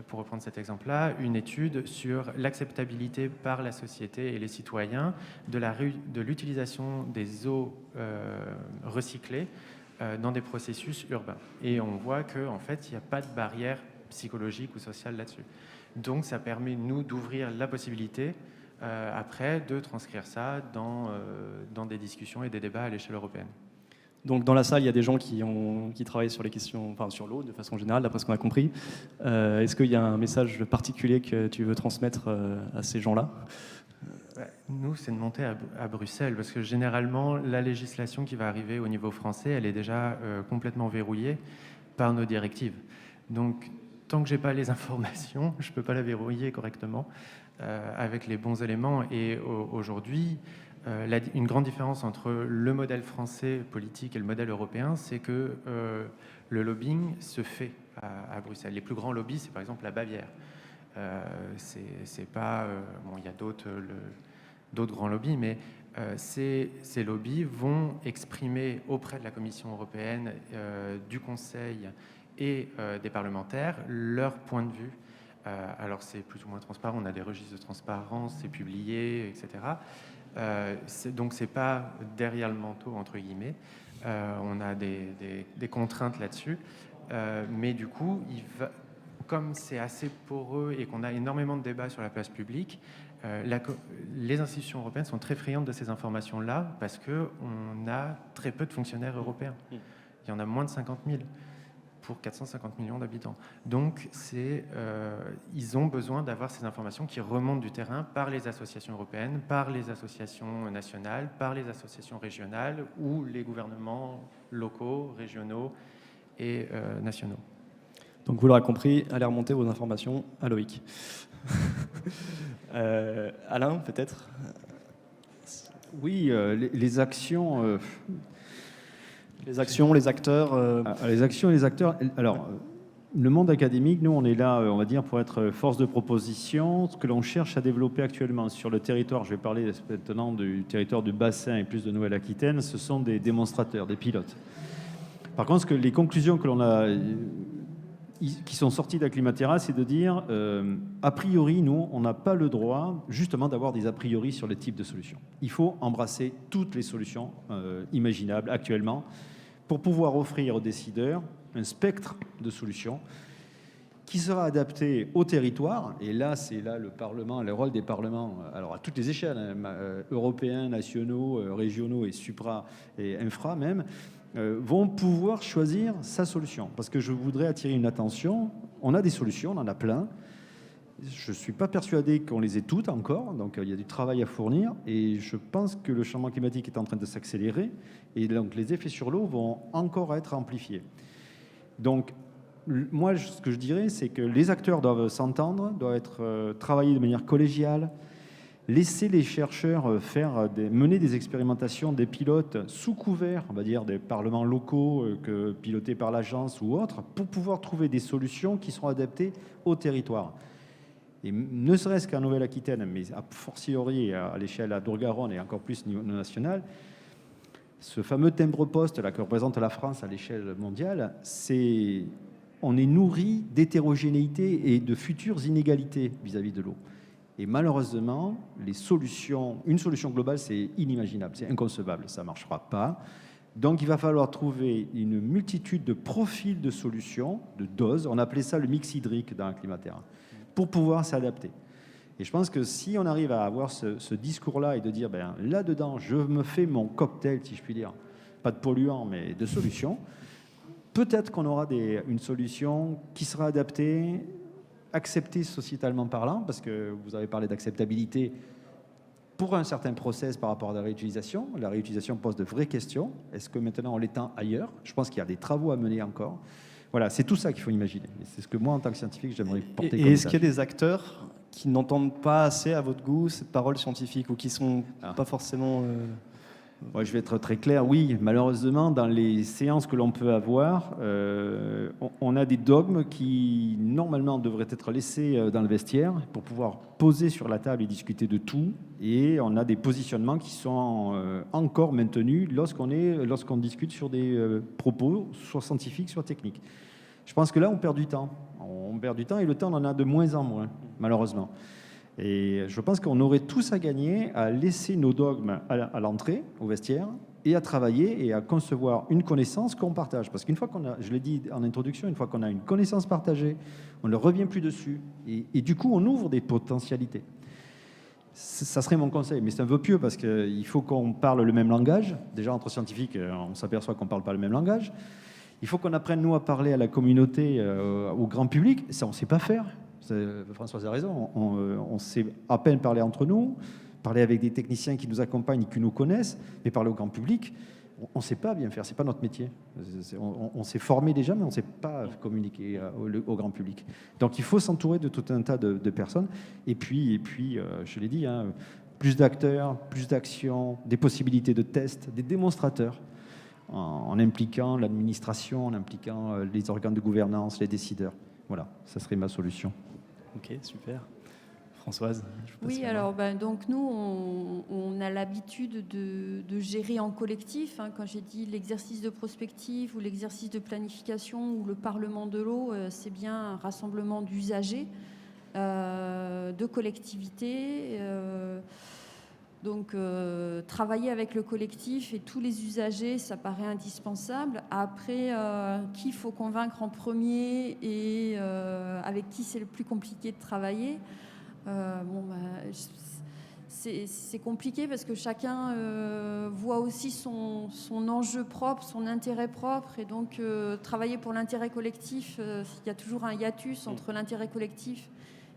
pour reprendre cet exemple-là, une étude sur l'acceptabilité par la société et les citoyens de l'utilisation des eaux recyclées dans des processus urbains. Et on voit qu'en fait, il n'y a pas de barrière psychologique ou sociale là-dessus. Donc ça permet, nous, d'ouvrir la possibilité après de transcrire ça dans des discussions et des débats à l'échelle européenne.
Donc dans la salle, il y a des gens qui travaillent sur les questions, enfin sur l'eau de façon générale, d'après ce qu'on a compris. Est-ce qu'il y a un message particulier que tu veux transmettre à ces gens-là ?
Nous, c'est de monter à Bruxelles, parce que généralement, la législation qui va arriver au niveau français, elle est déjà complètement verrouillée par nos directives. Donc, tant que je n'ai pas les informations, je ne peux pas la verrouiller correctement avec les bons éléments. Et aujourd'hui, une grande différence entre le modèle français politique et le modèle européen, c'est que le lobbying se fait à Bruxelles. Les plus grands lobbies, c'est par exemple la Bavière. C'est pas bon, il y a d'autres grands lobbies, mais ces lobbies vont exprimer auprès de la Commission européenne, du Conseil et des parlementaires leur point de vue. Alors c'est plus ou moins transparent, on a des registres de transparence, c'est publié, etc. Donc c'est pas derrière le manteau, entre guillemets. On a des contraintes là-dessus, mais du coup, comme c'est assez poreux et qu'on a énormément de débats sur la place publique, les institutions européennes sont très friandes de ces informations-là parce qu'on a très peu de fonctionnaires européens. Il y en a moins de 50 000 pour 450 millions d'habitants. Donc, ils ont besoin d'avoir ces informations qui remontent du terrain par les associations européennes, par les associations nationales, par les associations régionales ou les gouvernements locaux, régionaux et nationaux.
Donc, vous l'aurez compris, allez remonter vos informations à Loïc. Alain, peut-être ?
Oui, les actions...
Les actions, les acteurs.
Les actions et les acteurs. Alors, le monde académique, nous, on est là, on va dire, pour être force de proposition. Ce que l'on cherche à développer actuellement sur le territoire, je vais parler maintenant du territoire du bassin et plus de Nouvelle-Aquitaine, ce sont des démonstrateurs, des pilotes. Par contre, les conclusions que l'on a, qui sont sorties d'Aclimatera, c'est de dire, a priori, nous, on n'a pas le droit, justement, d'avoir des a priori sur le type de solutions. Il faut embrasser toutes les solutions imaginables actuellement pour pouvoir offrir aux décideurs un spectre de solutions qui sera adapté au territoire. Et là, c'est là le Parlement, le rôle des parlements, alors à toutes les échelles, européens, nationaux, régionaux et supra et infra même, vont pouvoir choisir sa solution. Parce que je voudrais attirer une attention. On a des solutions, on en a plein. Je ne suis pas persuadé qu'on les ait toutes encore, donc il y a du travail à fournir. Et je pense que le changement climatique est en train de s'accélérer. Et donc les effets sur l'eau vont encore être amplifiés. Donc, moi, ce que je dirais, c'est que les acteurs doivent s'entendre, doivent être travailler de manière collégiale, laisser les chercheurs mener des expérimentations, des pilotes sous couvert, on va dire, des parlements locaux pilotés par l'agence ou autres, pour pouvoir trouver des solutions qui seront adaptées au territoire. Et ne serait-ce qu'en Nouvelle-Aquitaine, mais a fortiori à l'échelle à Dour-Garonne et encore plus au niveau national, ce fameux timbre-poste là, que représente la France à l'échelle mondiale, on est nourri d'hétérogénéité et de futures inégalités vis-à-vis de l'eau. Et malheureusement, une solution globale, c'est inimaginable, c'est inconcevable, ça ne marchera pas. Donc il va falloir trouver une multitude de profils de solutions, de doses, on appelait ça le mix hydrique dans Aclimatera, pour pouvoir s'adapter. Et je pense que si on arrive à avoir ce discours-là et de dire, là-dedans, je me fais mon cocktail, si je puis dire, pas de polluants, mais de solutions, peut-être qu'on aura une solution qui sera adaptée, acceptée sociétalement parlant, parce que vous avez parlé d'acceptabilité pour un certain process par rapport à la réutilisation. La réutilisation pose de vraies questions. Est-ce que maintenant on l'étend ailleurs? Je pense qu'il y a des travaux à mener encore. Voilà, c'est tout ça qu'il faut imaginer. Et c'est ce que moi, en tant que scientifique, j'aimerais porter comme
message. Est-ce qu'il y a des acteurs qui n'entendent pas assez à votre goût cette parole scientifique ou qui ne sont pas forcément...
Ouais, je vais être très clair. Oui, malheureusement, dans les séances que l'on peut avoir, on a des dogmes qui, normalement, devraient être laissés dans le vestiaire pour pouvoir poser sur la table et discuter de tout. Et on a des positionnements qui sont encore maintenus lorsqu'on discute sur des propos, soit scientifiques, soit techniques. Je pense que là, on perd du temps. On perd du temps et le temps, on en a de moins en moins, malheureusement. Et je pense qu'on aurait tous à gagner à laisser nos dogmes à l'entrée, au vestiaire, et à travailler et à concevoir une connaissance qu'on partage. Parce qu'une fois qu'on a, je l'ai dit en introduction, une fois qu'on a une connaissance partagée, on ne revient plus dessus. Et du coup, on ouvre des potentialités. Ça serait mon conseil, mais c'est un vœu pieux parce qu'il faut qu'on parle le même langage. Déjà, entre scientifiques, on s'aperçoit qu'on ne parle pas le même langage. Il faut qu'on apprenne, nous, à parler à la communauté, au grand public. Ça, on ne sait pas faire. Françoise a raison, on sait à peine parler entre nous, parler avec des techniciens qui nous accompagnent et qui nous connaissent, mais parler au grand public, on ne sait pas bien faire, ce n'est pas notre métier. On s'est formé déjà, mais on ne sait pas communiquer au grand public. Donc il faut s'entourer de tout un tas de personnes, et puis je l'ai dit, plus d'acteurs, plus d'actions, des possibilités de tests, des démonstrateurs, en impliquant l'administration, en impliquant les organes de gouvernance, les décideurs. Voilà, ça serait ma solution.
Ok, super. Françoise, je vous passe
Oui, alors donc nous, on a l'habitude de gérer en collectif. Quand j'ai dit l'exercice de prospective ou l'exercice de planification ou le Parlement de l'eau, c'est bien un rassemblement d'usagers, de collectivités. Donc, travailler avec le collectif et tous les usagers, ça paraît indispensable. Après, qui il faut convaincre en premier et avec qui c'est le plus compliqué de travailler. C'est compliqué parce que chacun voit aussi son enjeu propre, son intérêt propre. Et donc, travailler pour l'intérêt collectif, il y a toujours un hiatus entre l'intérêt collectif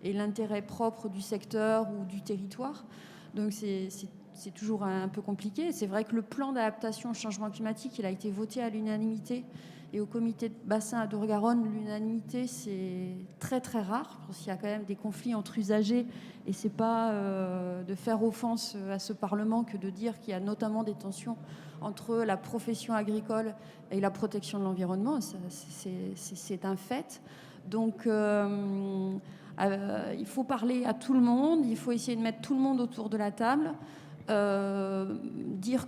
et l'intérêt propre du secteur ou du territoire. Donc c'est toujours un peu compliqué. C'est vrai que le plan d'adaptation au changement climatique, il a été voté à l'unanimité Et au comité de bassin à Douro-Garonne, l'unanimité, c'est très très rare, parce qu'il y a quand même des conflits entre usagers, et c'est pas de faire offense à ce Parlement que de dire qu'il y a notamment des tensions entre la profession agricole et la protection de l'environnement. C'est un fait. Donc il faut parler à tout le monde, il faut essayer de mettre tout le monde autour de la table. Dire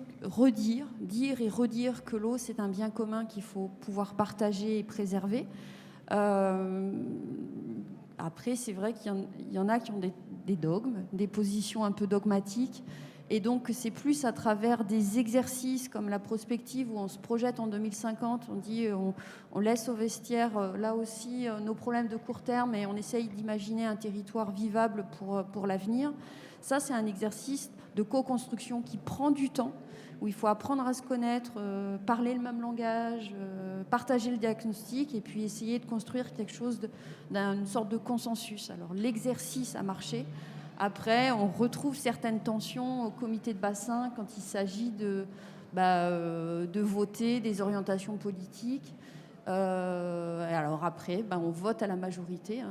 et redire que l'eau, c'est un bien commun qu'il faut pouvoir partager et préserver. Après, c'est vrai qu'il y en a qui ont des dogmes, des positions un peu dogmatiques. Et donc, c'est plus à travers des exercices comme la prospective où on se projette en 2050, on dit on laisse au vestiaire, là aussi, nos problèmes de court terme et on essaye d'imaginer un territoire vivable pour l'avenir. Ça, c'est un exercice de co-construction qui prend du temps, où il faut apprendre à se connaître, parler le même langage, partager le diagnostic et puis essayer de construire quelque chose d'une sorte de consensus. Alors, l'exercice a marché. Après, on retrouve certaines tensions au comité de bassin quand il s'agit de voter des orientations politiques. Alors après, on vote à la majorité.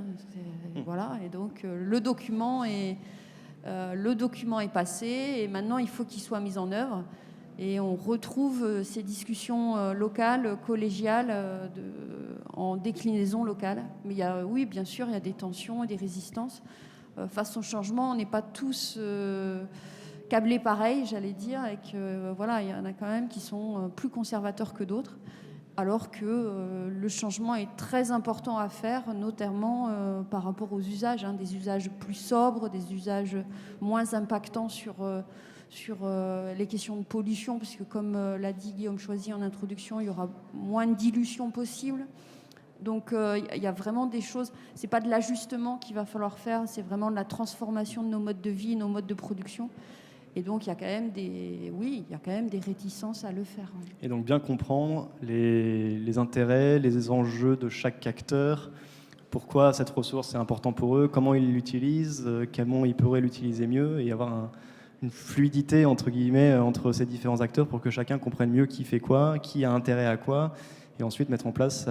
Voilà. Et donc, le document est passé et maintenant, il faut qu'il soit mis en œuvre. Et on retrouve ces discussions locales, collégiales, en déclinaison locale. Mais oui, bien sûr, il y a des tensions et des résistances. Face au changement, on n'est pas tous câblés pareil, j'allais dire, et que voilà, il y en a quand même qui sont plus conservateurs que d'autres, alors que le changement est très important à faire, notamment par rapport aux usages, des usages plus sobres, des usages moins impactants sur les questions de pollution, parce que comme l'a dit Guillaume Choisy en introduction, il y aura moins de dilution possible. Donc il y a vraiment des choses, c'est pas de l'ajustement qu'il va falloir faire, c'est vraiment de la transformation de nos modes de vie, nos modes de production. Et donc il y a quand même des réticences à le faire.
Et donc bien comprendre les intérêts, les enjeux de chaque acteur, pourquoi cette ressource est importante pour eux, comment ils l'utilisent, comment ils pourraient l'utiliser mieux, et avoir une fluidité entre guillemets entre ces différents acteurs pour que chacun comprenne mieux qui fait quoi, qui a intérêt à quoi, et ensuite mettre en place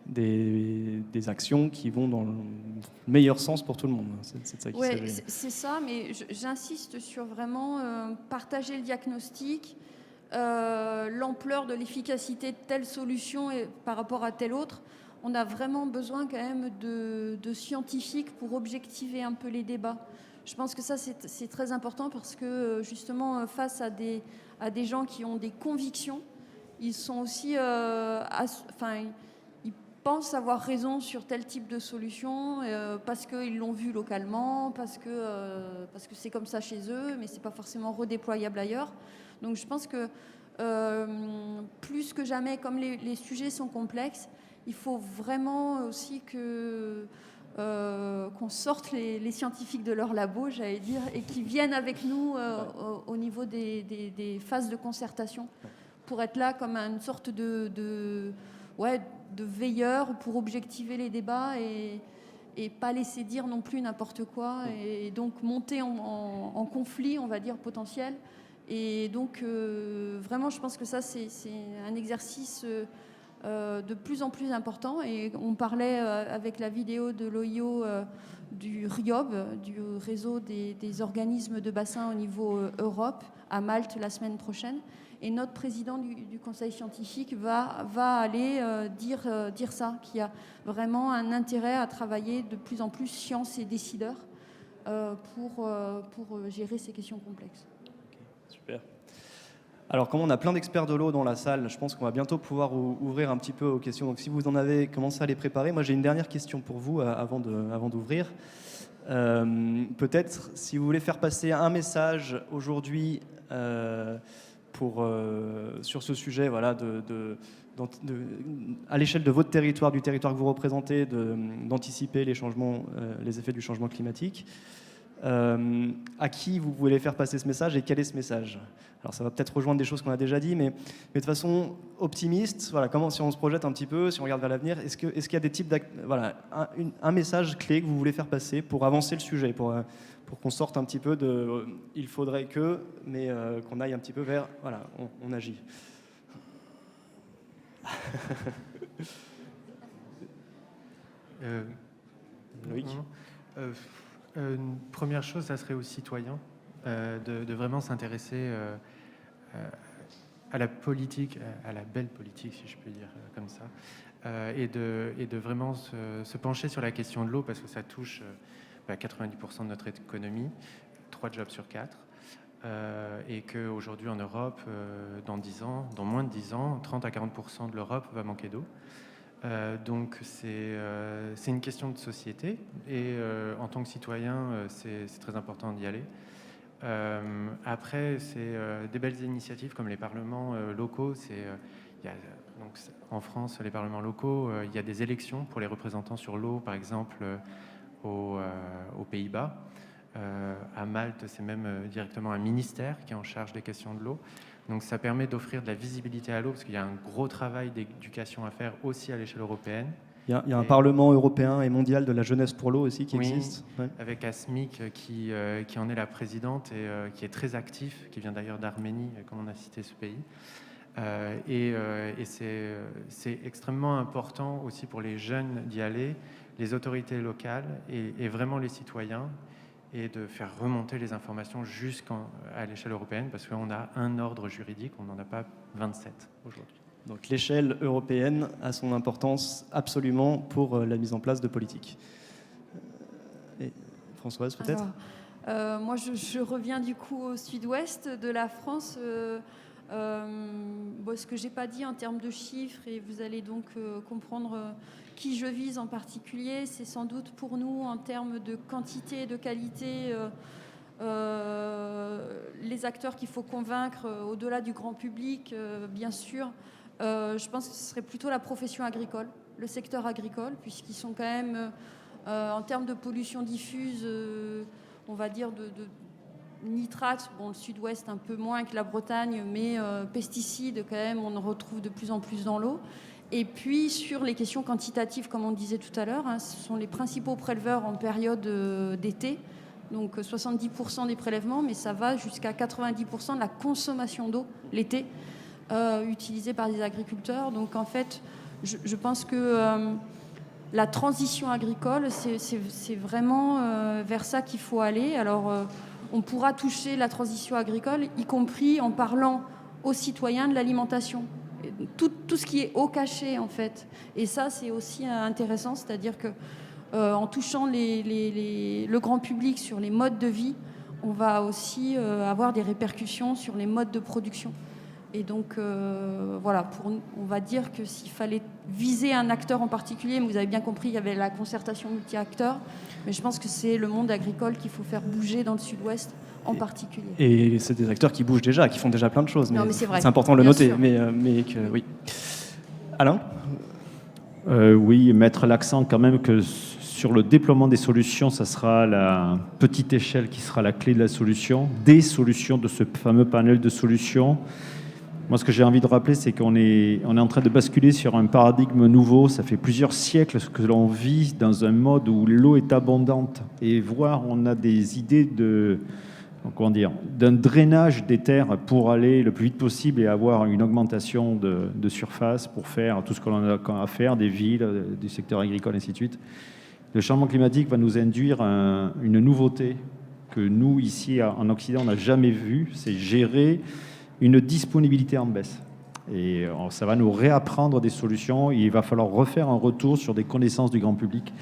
des actions qui vont dans le meilleur sens pour tout le monde. C'est de ça qu'il s'agit.
Oui, c'est ça, mais j'insiste sur vraiment partager le diagnostic, l'ampleur de l'efficacité de telle solution par rapport à telle autre. On a vraiment besoin quand même de scientifiques pour objectiver un peu les débats. Je pense que ça, c'est très important parce que justement, face à des gens qui ont des convictions, ils sont aussi... pensent avoir raison sur tel type de solution parce qu'ils l'ont vu localement, parce que c'est comme ça chez eux, mais c'est pas forcément redéployable ailleurs. Donc je pense que plus que jamais, comme les sujets sont complexes, il faut vraiment aussi qu'on sorte les scientifiques de leur labo, j'allais dire, et qu'ils viennent avec nous au niveau des phases de concertation pour être là comme une sorte de veilleurs pour objectiver les débats et pas laisser dire non plus n'importe quoi et donc monter en conflit, on va dire, potentiel. Et donc, vraiment, je pense que ça, c'est un exercice de plus en plus important. Et on parlait avec la vidéo de l'OIO du RIOB, du réseau des organismes de bassin au niveau Europe, à Malte la semaine prochaine. Et notre président du conseil scientifique va aller dire ça, qu'il y a vraiment un intérêt à travailler de plus en plus science et décideurs pour gérer ces questions complexes.
Super. Alors, comme on a plein d'experts de l'eau dans la salle, je pense qu'on va bientôt pouvoir ouvrir un petit peu aux questions. Donc, si vous en avez commencé à les préparer, moi j'ai une dernière question pour vous avant d'ouvrir. Peut-être, si vous voulez faire passer un message aujourd'hui sur ce sujet, voilà, à l'échelle de votre territoire, du territoire que vous représentez, d'anticiper les effets du changement climatique. À qui vous voulez faire passer ce message et quel est ce message? Alors ça va peut-être rejoindre des choses qu'on a déjà dit, mais de façon optimiste, voilà, si on se projette un petit peu, si on regarde vers l'avenir, est-ce qu'il y a des types un message clé que vous voulez faire passer pour avancer le sujet, pour qu'on sorte un petit peu de il faudrait que, mais qu'on aille un petit peu vers voilà, on agit. Loïc.
Une première chose, ça serait aux citoyens de vraiment s'intéresser à la politique, à la belle politique, si je peux dire comme ça, et de vraiment se pencher sur la question de l'eau, parce que ça touche 90% de notre économie, 3 jobs sur 4, et qu'aujourd'hui en Europe, dans moins de 10 ans, 30 à 40% de l'Europe va manquer d'eau. Donc c'est une question de société, et en tant que citoyen, c'est très important d'y aller. Après, c'est des belles initiatives comme les parlements locaux. Donc, en France, les parlements locaux, il y a des élections pour les représentants sur l'eau, par exemple aux Pays-Bas. À Malte, c'est même directement un ministère qui est en charge des questions de l'eau. Donc ça permet d'offrir de la visibilité à l'eau, parce qu'il y a un gros travail d'éducation à faire aussi à l'échelle européenne.
Il y a un Parlement européen et mondial de la jeunesse pour l'eau aussi qui existe.
Oui, avec ASMIC qui en est la présidente et qui est très actif, qui vient d'ailleurs d'Arménie, comme on a cité ce pays. Et c'est extrêmement important aussi pour les jeunes d'y aller, les autorités locales et vraiment les citoyens, et de faire remonter les informations jusqu'à l'échelle européenne, parce qu'on a un ordre juridique, on n'en a pas 27 aujourd'hui.
Donc l'échelle européenne a son importance absolument pour la mise en place de politiques. Et Françoise, peut-être ?
Moi, je reviens du coup au sud-ouest de la France. Ce que je n'ai pas dit en termes de chiffres, et vous allez donc comprendre qui je vise en particulier, c'est sans doute pour nous, en termes de quantité et de qualité, les acteurs qu'il faut convaincre au-delà du grand public, bien sûr. Je pense que ce serait plutôt la profession agricole, le secteur agricole, puisqu'ils sont quand même, en termes de pollution diffuse, on va dire de nitrates, le sud-ouest un peu moins que la Bretagne, mais pesticides quand même, on en retrouve de plus en plus dans l'eau. Et puis sur les questions quantitatives, comme on disait tout à l'heure, ce sont les principaux préleveurs en période d'été, donc 70% des prélèvements, mais ça va jusqu'à 90% de la consommation d'eau l'été, utilisée par les agriculteurs. Donc en fait, je pense que la transition agricole, c'est vraiment vers ça qu'il faut aller. Alors on pourra toucher la transition agricole, y compris en parlant aux citoyens de l'alimentation. Tout ce qui est eau cachée, en fait. Et ça, c'est aussi intéressant, c'est-à-dire que en touchant le grand public sur les modes de vie, on va aussi avoir des répercussions sur les modes de production. Et donc, voilà, on va dire que s'il fallait viser un acteur en particulier, mais vous avez bien compris, il y avait la concertation multi-acteurs, mais je pense que c'est le monde agricole qu'il faut faire bouger dans le sud-ouest en particulier.
Et c'est des acteurs qui bougent déjà, qui font déjà plein de choses.
Non, mais c'est vrai.
C'est important de le
Bien
noter.
sûr.
Mais que, oui. Alain ?
Oui, mettre l'accent quand même que sur le déploiement des solutions, ça sera la petite échelle qui sera la clé de la solution, des solutions, de ce fameux panel de solutions. Moi, ce que j'ai envie de rappeler, c'est qu'on est en train de basculer sur un paradigme nouveau. Ça fait plusieurs siècles que l'on vit dans un mode où l'eau est abondante. Et on a des idées d'un drainage des terres pour aller le plus vite possible et avoir une augmentation de surface pour faire tout ce qu'on a à faire, des villes, du secteur agricole, et ainsi de suite. Le changement climatique va nous induire une nouveauté que nous, ici, en Occident, on n'a jamais vue. C'est gérer une disponibilité en baisse. Et ça va nous réapprendre des solutions. Il va falloir refaire un retour sur des connaissances du grand public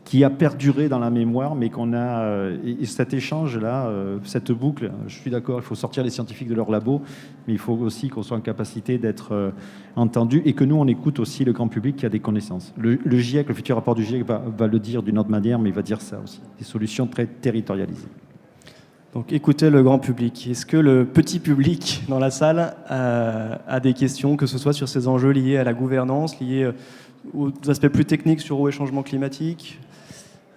qui a perduré dans la mémoire, mais qu'on a... Et cet échange-là, cette boucle, je suis d'accord, il faut sortir les scientifiques de leur labo, mais il faut aussi qu'on soit en capacité d'être entendu et que nous, on écoute aussi le grand public qui a des connaissances. Le GIEC, le futur rapport du GIEC va le dire d'une autre manière, mais il va dire ça aussi. Des solutions très territorialisées.
Donc écoutez le grand public. Est-ce que le petit public dans la salle a des questions, que ce soit sur ces enjeux liés à la gouvernance, liés aux aspects plus techniques sur eau et changement climatique ?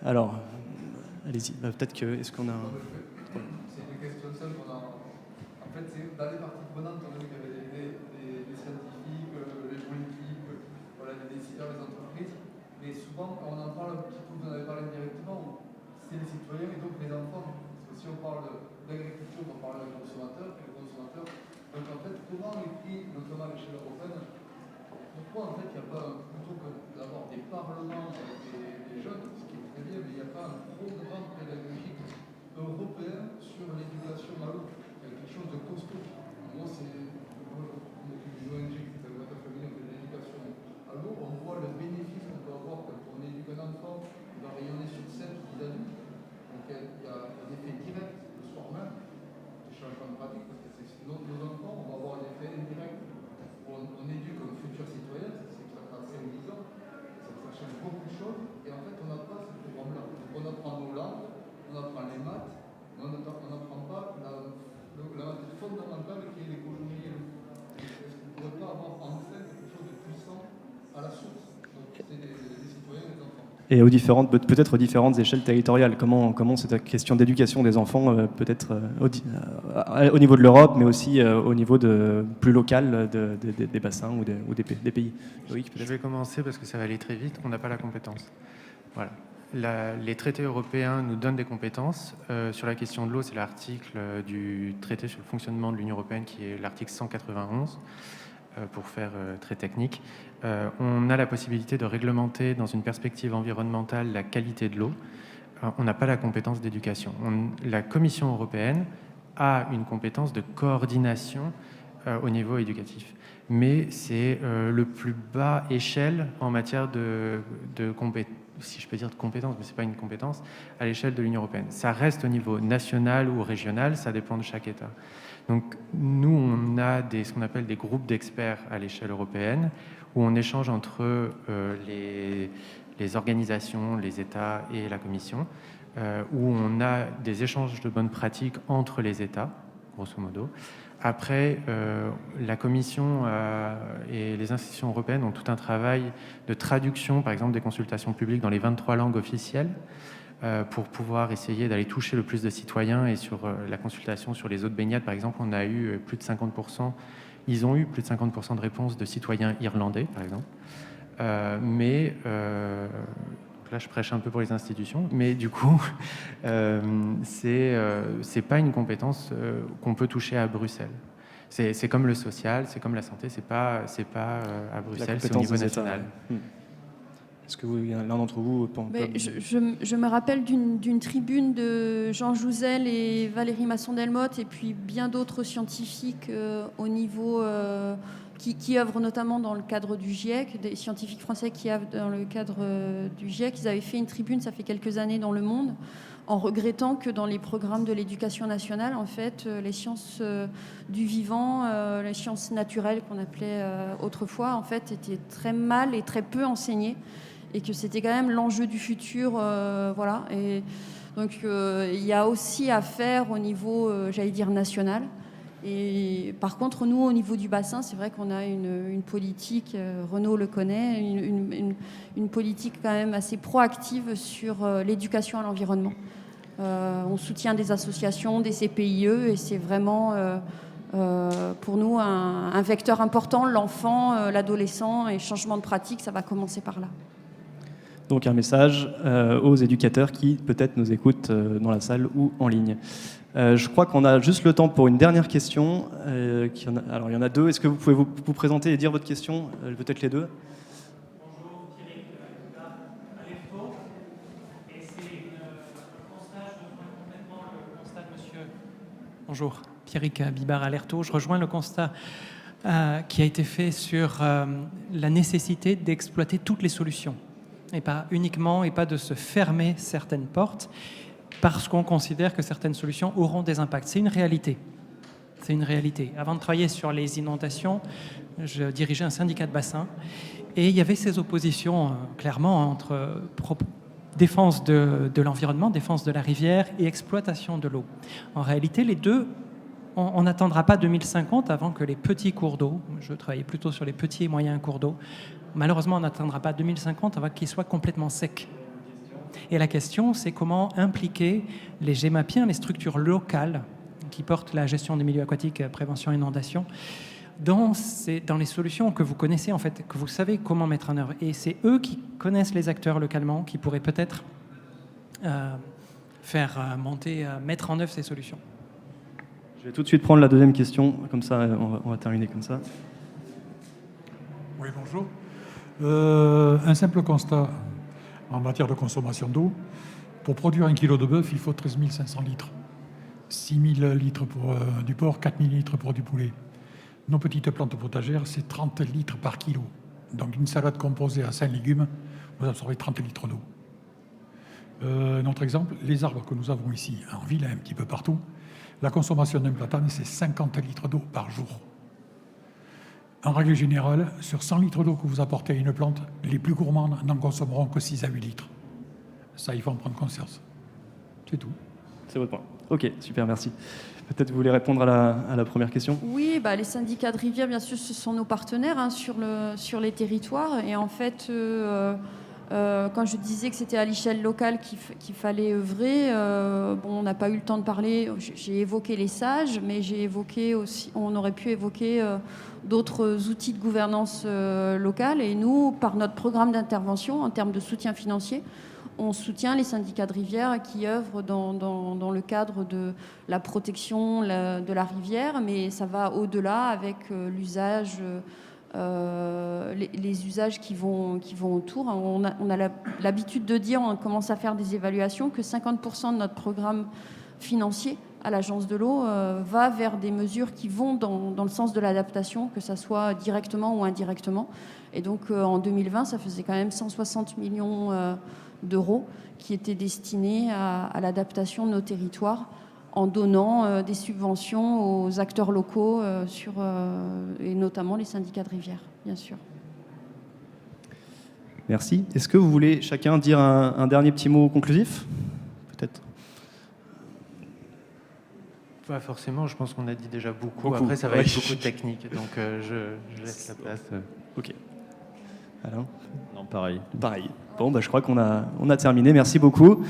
Alors, allez-y. Peut-être que... Est-ce qu'on a...
C'est une question simple. En fait, c'est dans les parties prenantes, on a vu qu'il y avait des scientifiques, les politiques, voilà, les décideurs, les entreprises. Mais souvent, quand on en parle un petit peu, vous en avez parlé directement, c'est les citoyens et donc les enfants. Si on parle d'agriculture, on parle d'un consommateur, et le consommateur. Donc en fait, comment les prix, notamment à l'échelle européenne, pourquoi en fait il n'y a pas, plutôt que d'avoir des parlements avec les jeunes, ce qui est très bien, mais il n'y a pas un programme pédagogique européen sur l'éducation à l'eau. Il y a quelque chose de costaud. Moi, on m'occupe d'une ONG qui s'appelle Water Family, on fait de l'éducation à l'eau. On voit le bénéfice qu'on peut avoir quand on éduque un enfant, il va rayonner sur 7 ou 10 adultes. Donc il y a un effet direct le soir même, des changements de pratique, parce que nos enfants, on va avoir un effet indirect. On éduque comme futur citoyen, c'est que ça fera 5-10 ans, ça change beaucoup de choses, et en fait on n'a pas ce programme-là. On apprend nos langues, on apprend les maths, mais on n'apprend pas la matière fondamentale qui est l'économie. Est-ce qu'on ne pourrait pas avoir enfin quelque chose de puissant à la source? Donc c'est des citoyens et des enfants.
Et peut-être aux différentes échelles territoriales. Comment cette question d'éducation des enfants peut être au niveau de l'Europe, mais aussi au niveau plus local des bassins ou des pays. Loïc,
je vais commencer parce que ça va aller très vite. On n'a pas la compétence. Voilà. Les traités européens nous donnent des compétences. Sur la question de l'eau, c'est l'article du traité sur le fonctionnement de l'Union européenne qui est l'article 191. Pour faire très technique. On a la possibilité de réglementer dans une perspective environnementale la qualité de l'eau. On n'a pas la compétence d'éducation. La Commission européenne a une compétence de coordination au niveau éducatif. Mais c'est le plus bas échelle en matière de compétences, si je peux dire de compétences, mais ce n'est pas une compétence, à l'échelle de l'Union européenne. Ça reste au niveau national ou régional, ça dépend de chaque État. Donc nous, on a ce qu'on appelle des groupes d'experts à l'échelle européenne, où on échange entre les organisations, les États et la Commission, où on a des échanges de bonnes pratiques entre les États, grosso modo. Après, la Commission et les institutions européennes ont tout un travail de traduction, par exemple, des consultations publiques dans les 23 langues officielles, pour pouvoir essayer d'aller toucher le plus de citoyens. Et sur la consultation sur les eaux de baignade, par exemple, on a eu plus de 50%, ils ont eu plus de 50% de réponses de citoyens irlandais, par exemple. Mais là, je prêche un peu pour les institutions, mais du coup, c'est pas une compétence qu'on peut toucher à Bruxelles. C'est comme le social, c'est comme la santé, c'est pas à Bruxelles, c'est au niveau national.
Est-ce que l'un d'entre vous
je me rappelle d'une tribune de Jean Jouzel et Valérie Masson-Delmotte et puis bien d'autres scientifiques au niveau qui œuvrent notamment dans le cadre du GIEC, des scientifiques français qui œuvrent dans le cadre du GIEC. Ils avaient fait une tribune, ça fait quelques années, dans Le Monde, en regrettant que dans les programmes de l'éducation nationale, en fait, les sciences du vivant, les sciences naturelles qu'on appelait autrefois, en fait, étaient très mal et très peu enseignées. Et que c'était quand même l'enjeu du futur, voilà. Et donc il y a aussi à faire au niveau, j'allais dire, national. Et par contre, nous, au niveau du bassin, c'est vrai qu'on a une politique, Renaud le connaît, une politique quand même assez proactive sur l'éducation à l'environnement. On soutient des associations, des CPIE, et c'est vraiment pour nous un vecteur important. L'enfant, l'adolescent et changement de pratique, ça va commencer par là.
Donc un message aux éducateurs qui peut-être nous écoutent dans la salle ou en ligne. Je crois qu'on a juste le temps pour une dernière question. Alors il y en a deux. Est-ce que vous pouvez vous présenter et dire votre question, peut-être les deux?
Bonjour, Pierrick Alerto. Et c'est un constat, je rejoins complètement le constat de monsieur. Bonjour, Pierrick Bibar Alerto. Je rejoins le constat qui a été fait sur la nécessité d'exploiter toutes les solutions. Et pas uniquement, et pas de se fermer certaines portes, parce qu'on considère que certaines solutions auront des impacts. C'est une réalité. C'est une réalité. Avant de travailler sur les inondations, je dirigeais un syndicat de bassin, et il y avait ces oppositions, clairement, entre défense de l'environnement, défense de la rivière et exploitation de l'eau. En réalité, les deux, on n'attendra pas 2050 avant que les petits cours d'eau, je travaillais plutôt sur les petits et moyens cours d'eau, malheureusement, on n'atteindra pas 2050 avant qu'ils soient complètement secs. Et la question, c'est comment impliquer les GEMAPiens, les structures locales qui portent la gestion des milieux aquatiques, prévention inondation, dans les solutions que vous connaissez, en fait, que vous savez comment mettre en œuvre. Et c'est eux qui connaissent les acteurs localement, qui pourraient peut-être mettre en œuvre ces solutions.
Je vais tout de suite prendre la deuxième question, comme ça, on va terminer comme ça.
Oui, bonjour. Un simple constat en matière de consommation d'eau. Pour produire 1 kg de bœuf, il faut 13 500 litres. 6 000 litres pour du porc, 4 000 litres pour du poulet. Nos petites plantes potagères, c'est 30 litres par kilo. Donc une salade composée à 5 légumes, vous absorbez 30 litres d'eau. Un autre exemple, les arbres que nous avons ici en ville, un petit peu partout, la consommation d'un platane, c'est 50 litres d'eau par jour. En règle générale, sur 100 litres d'eau que vous apportez à une plante, les plus gourmandes n'en consommeront que 6 à 8 litres. Ça, il faut en prendre conscience. C'est tout.
C'est votre point. Ok, super, merci. Peut-être vous voulez répondre à la première question?
Oui, les syndicats de rivière, bien sûr, ce sont nos partenaires sur les territoires. Et en fait, quand je disais que c'était à l'échelle locale qu'il fallait œuvrer, on n'a pas eu le temps de parler. J'ai évoqué les sages, mais j'ai évoqué aussi, on aurait pu évoquer d'autres outils de gouvernance locale. Et nous, par notre programme d'intervention en termes de soutien financier, on soutient les syndicats de rivière qui œuvrent dans le cadre de la protection de la rivière, mais ça va au-delà avec l'usage, les usages qui vont autour. On a l'habitude de dire, on commence à faire des évaluations, que 50% de notre programme financier à l'Agence de l'eau va vers des mesures qui vont dans le sens de l'adaptation, que ça soit directement ou indirectement. Et donc en 2020, ça faisait quand même 160 millions d'euros qui étaient destinés à l'adaptation de nos territoires en donnant des subventions aux acteurs locaux et notamment les syndicats de rivière, bien sûr.
Merci. Est-ce que vous voulez chacun dire un dernier petit mot conclusif? Peut-être.
Pas forcément, je pense qu'on a dit déjà beaucoup. Après, ça va être beaucoup de technique, donc je laisse la place.
Ok. Alain?
Non, pareil.
Pareil. Bon, je crois qu'on a terminé. Merci beaucoup.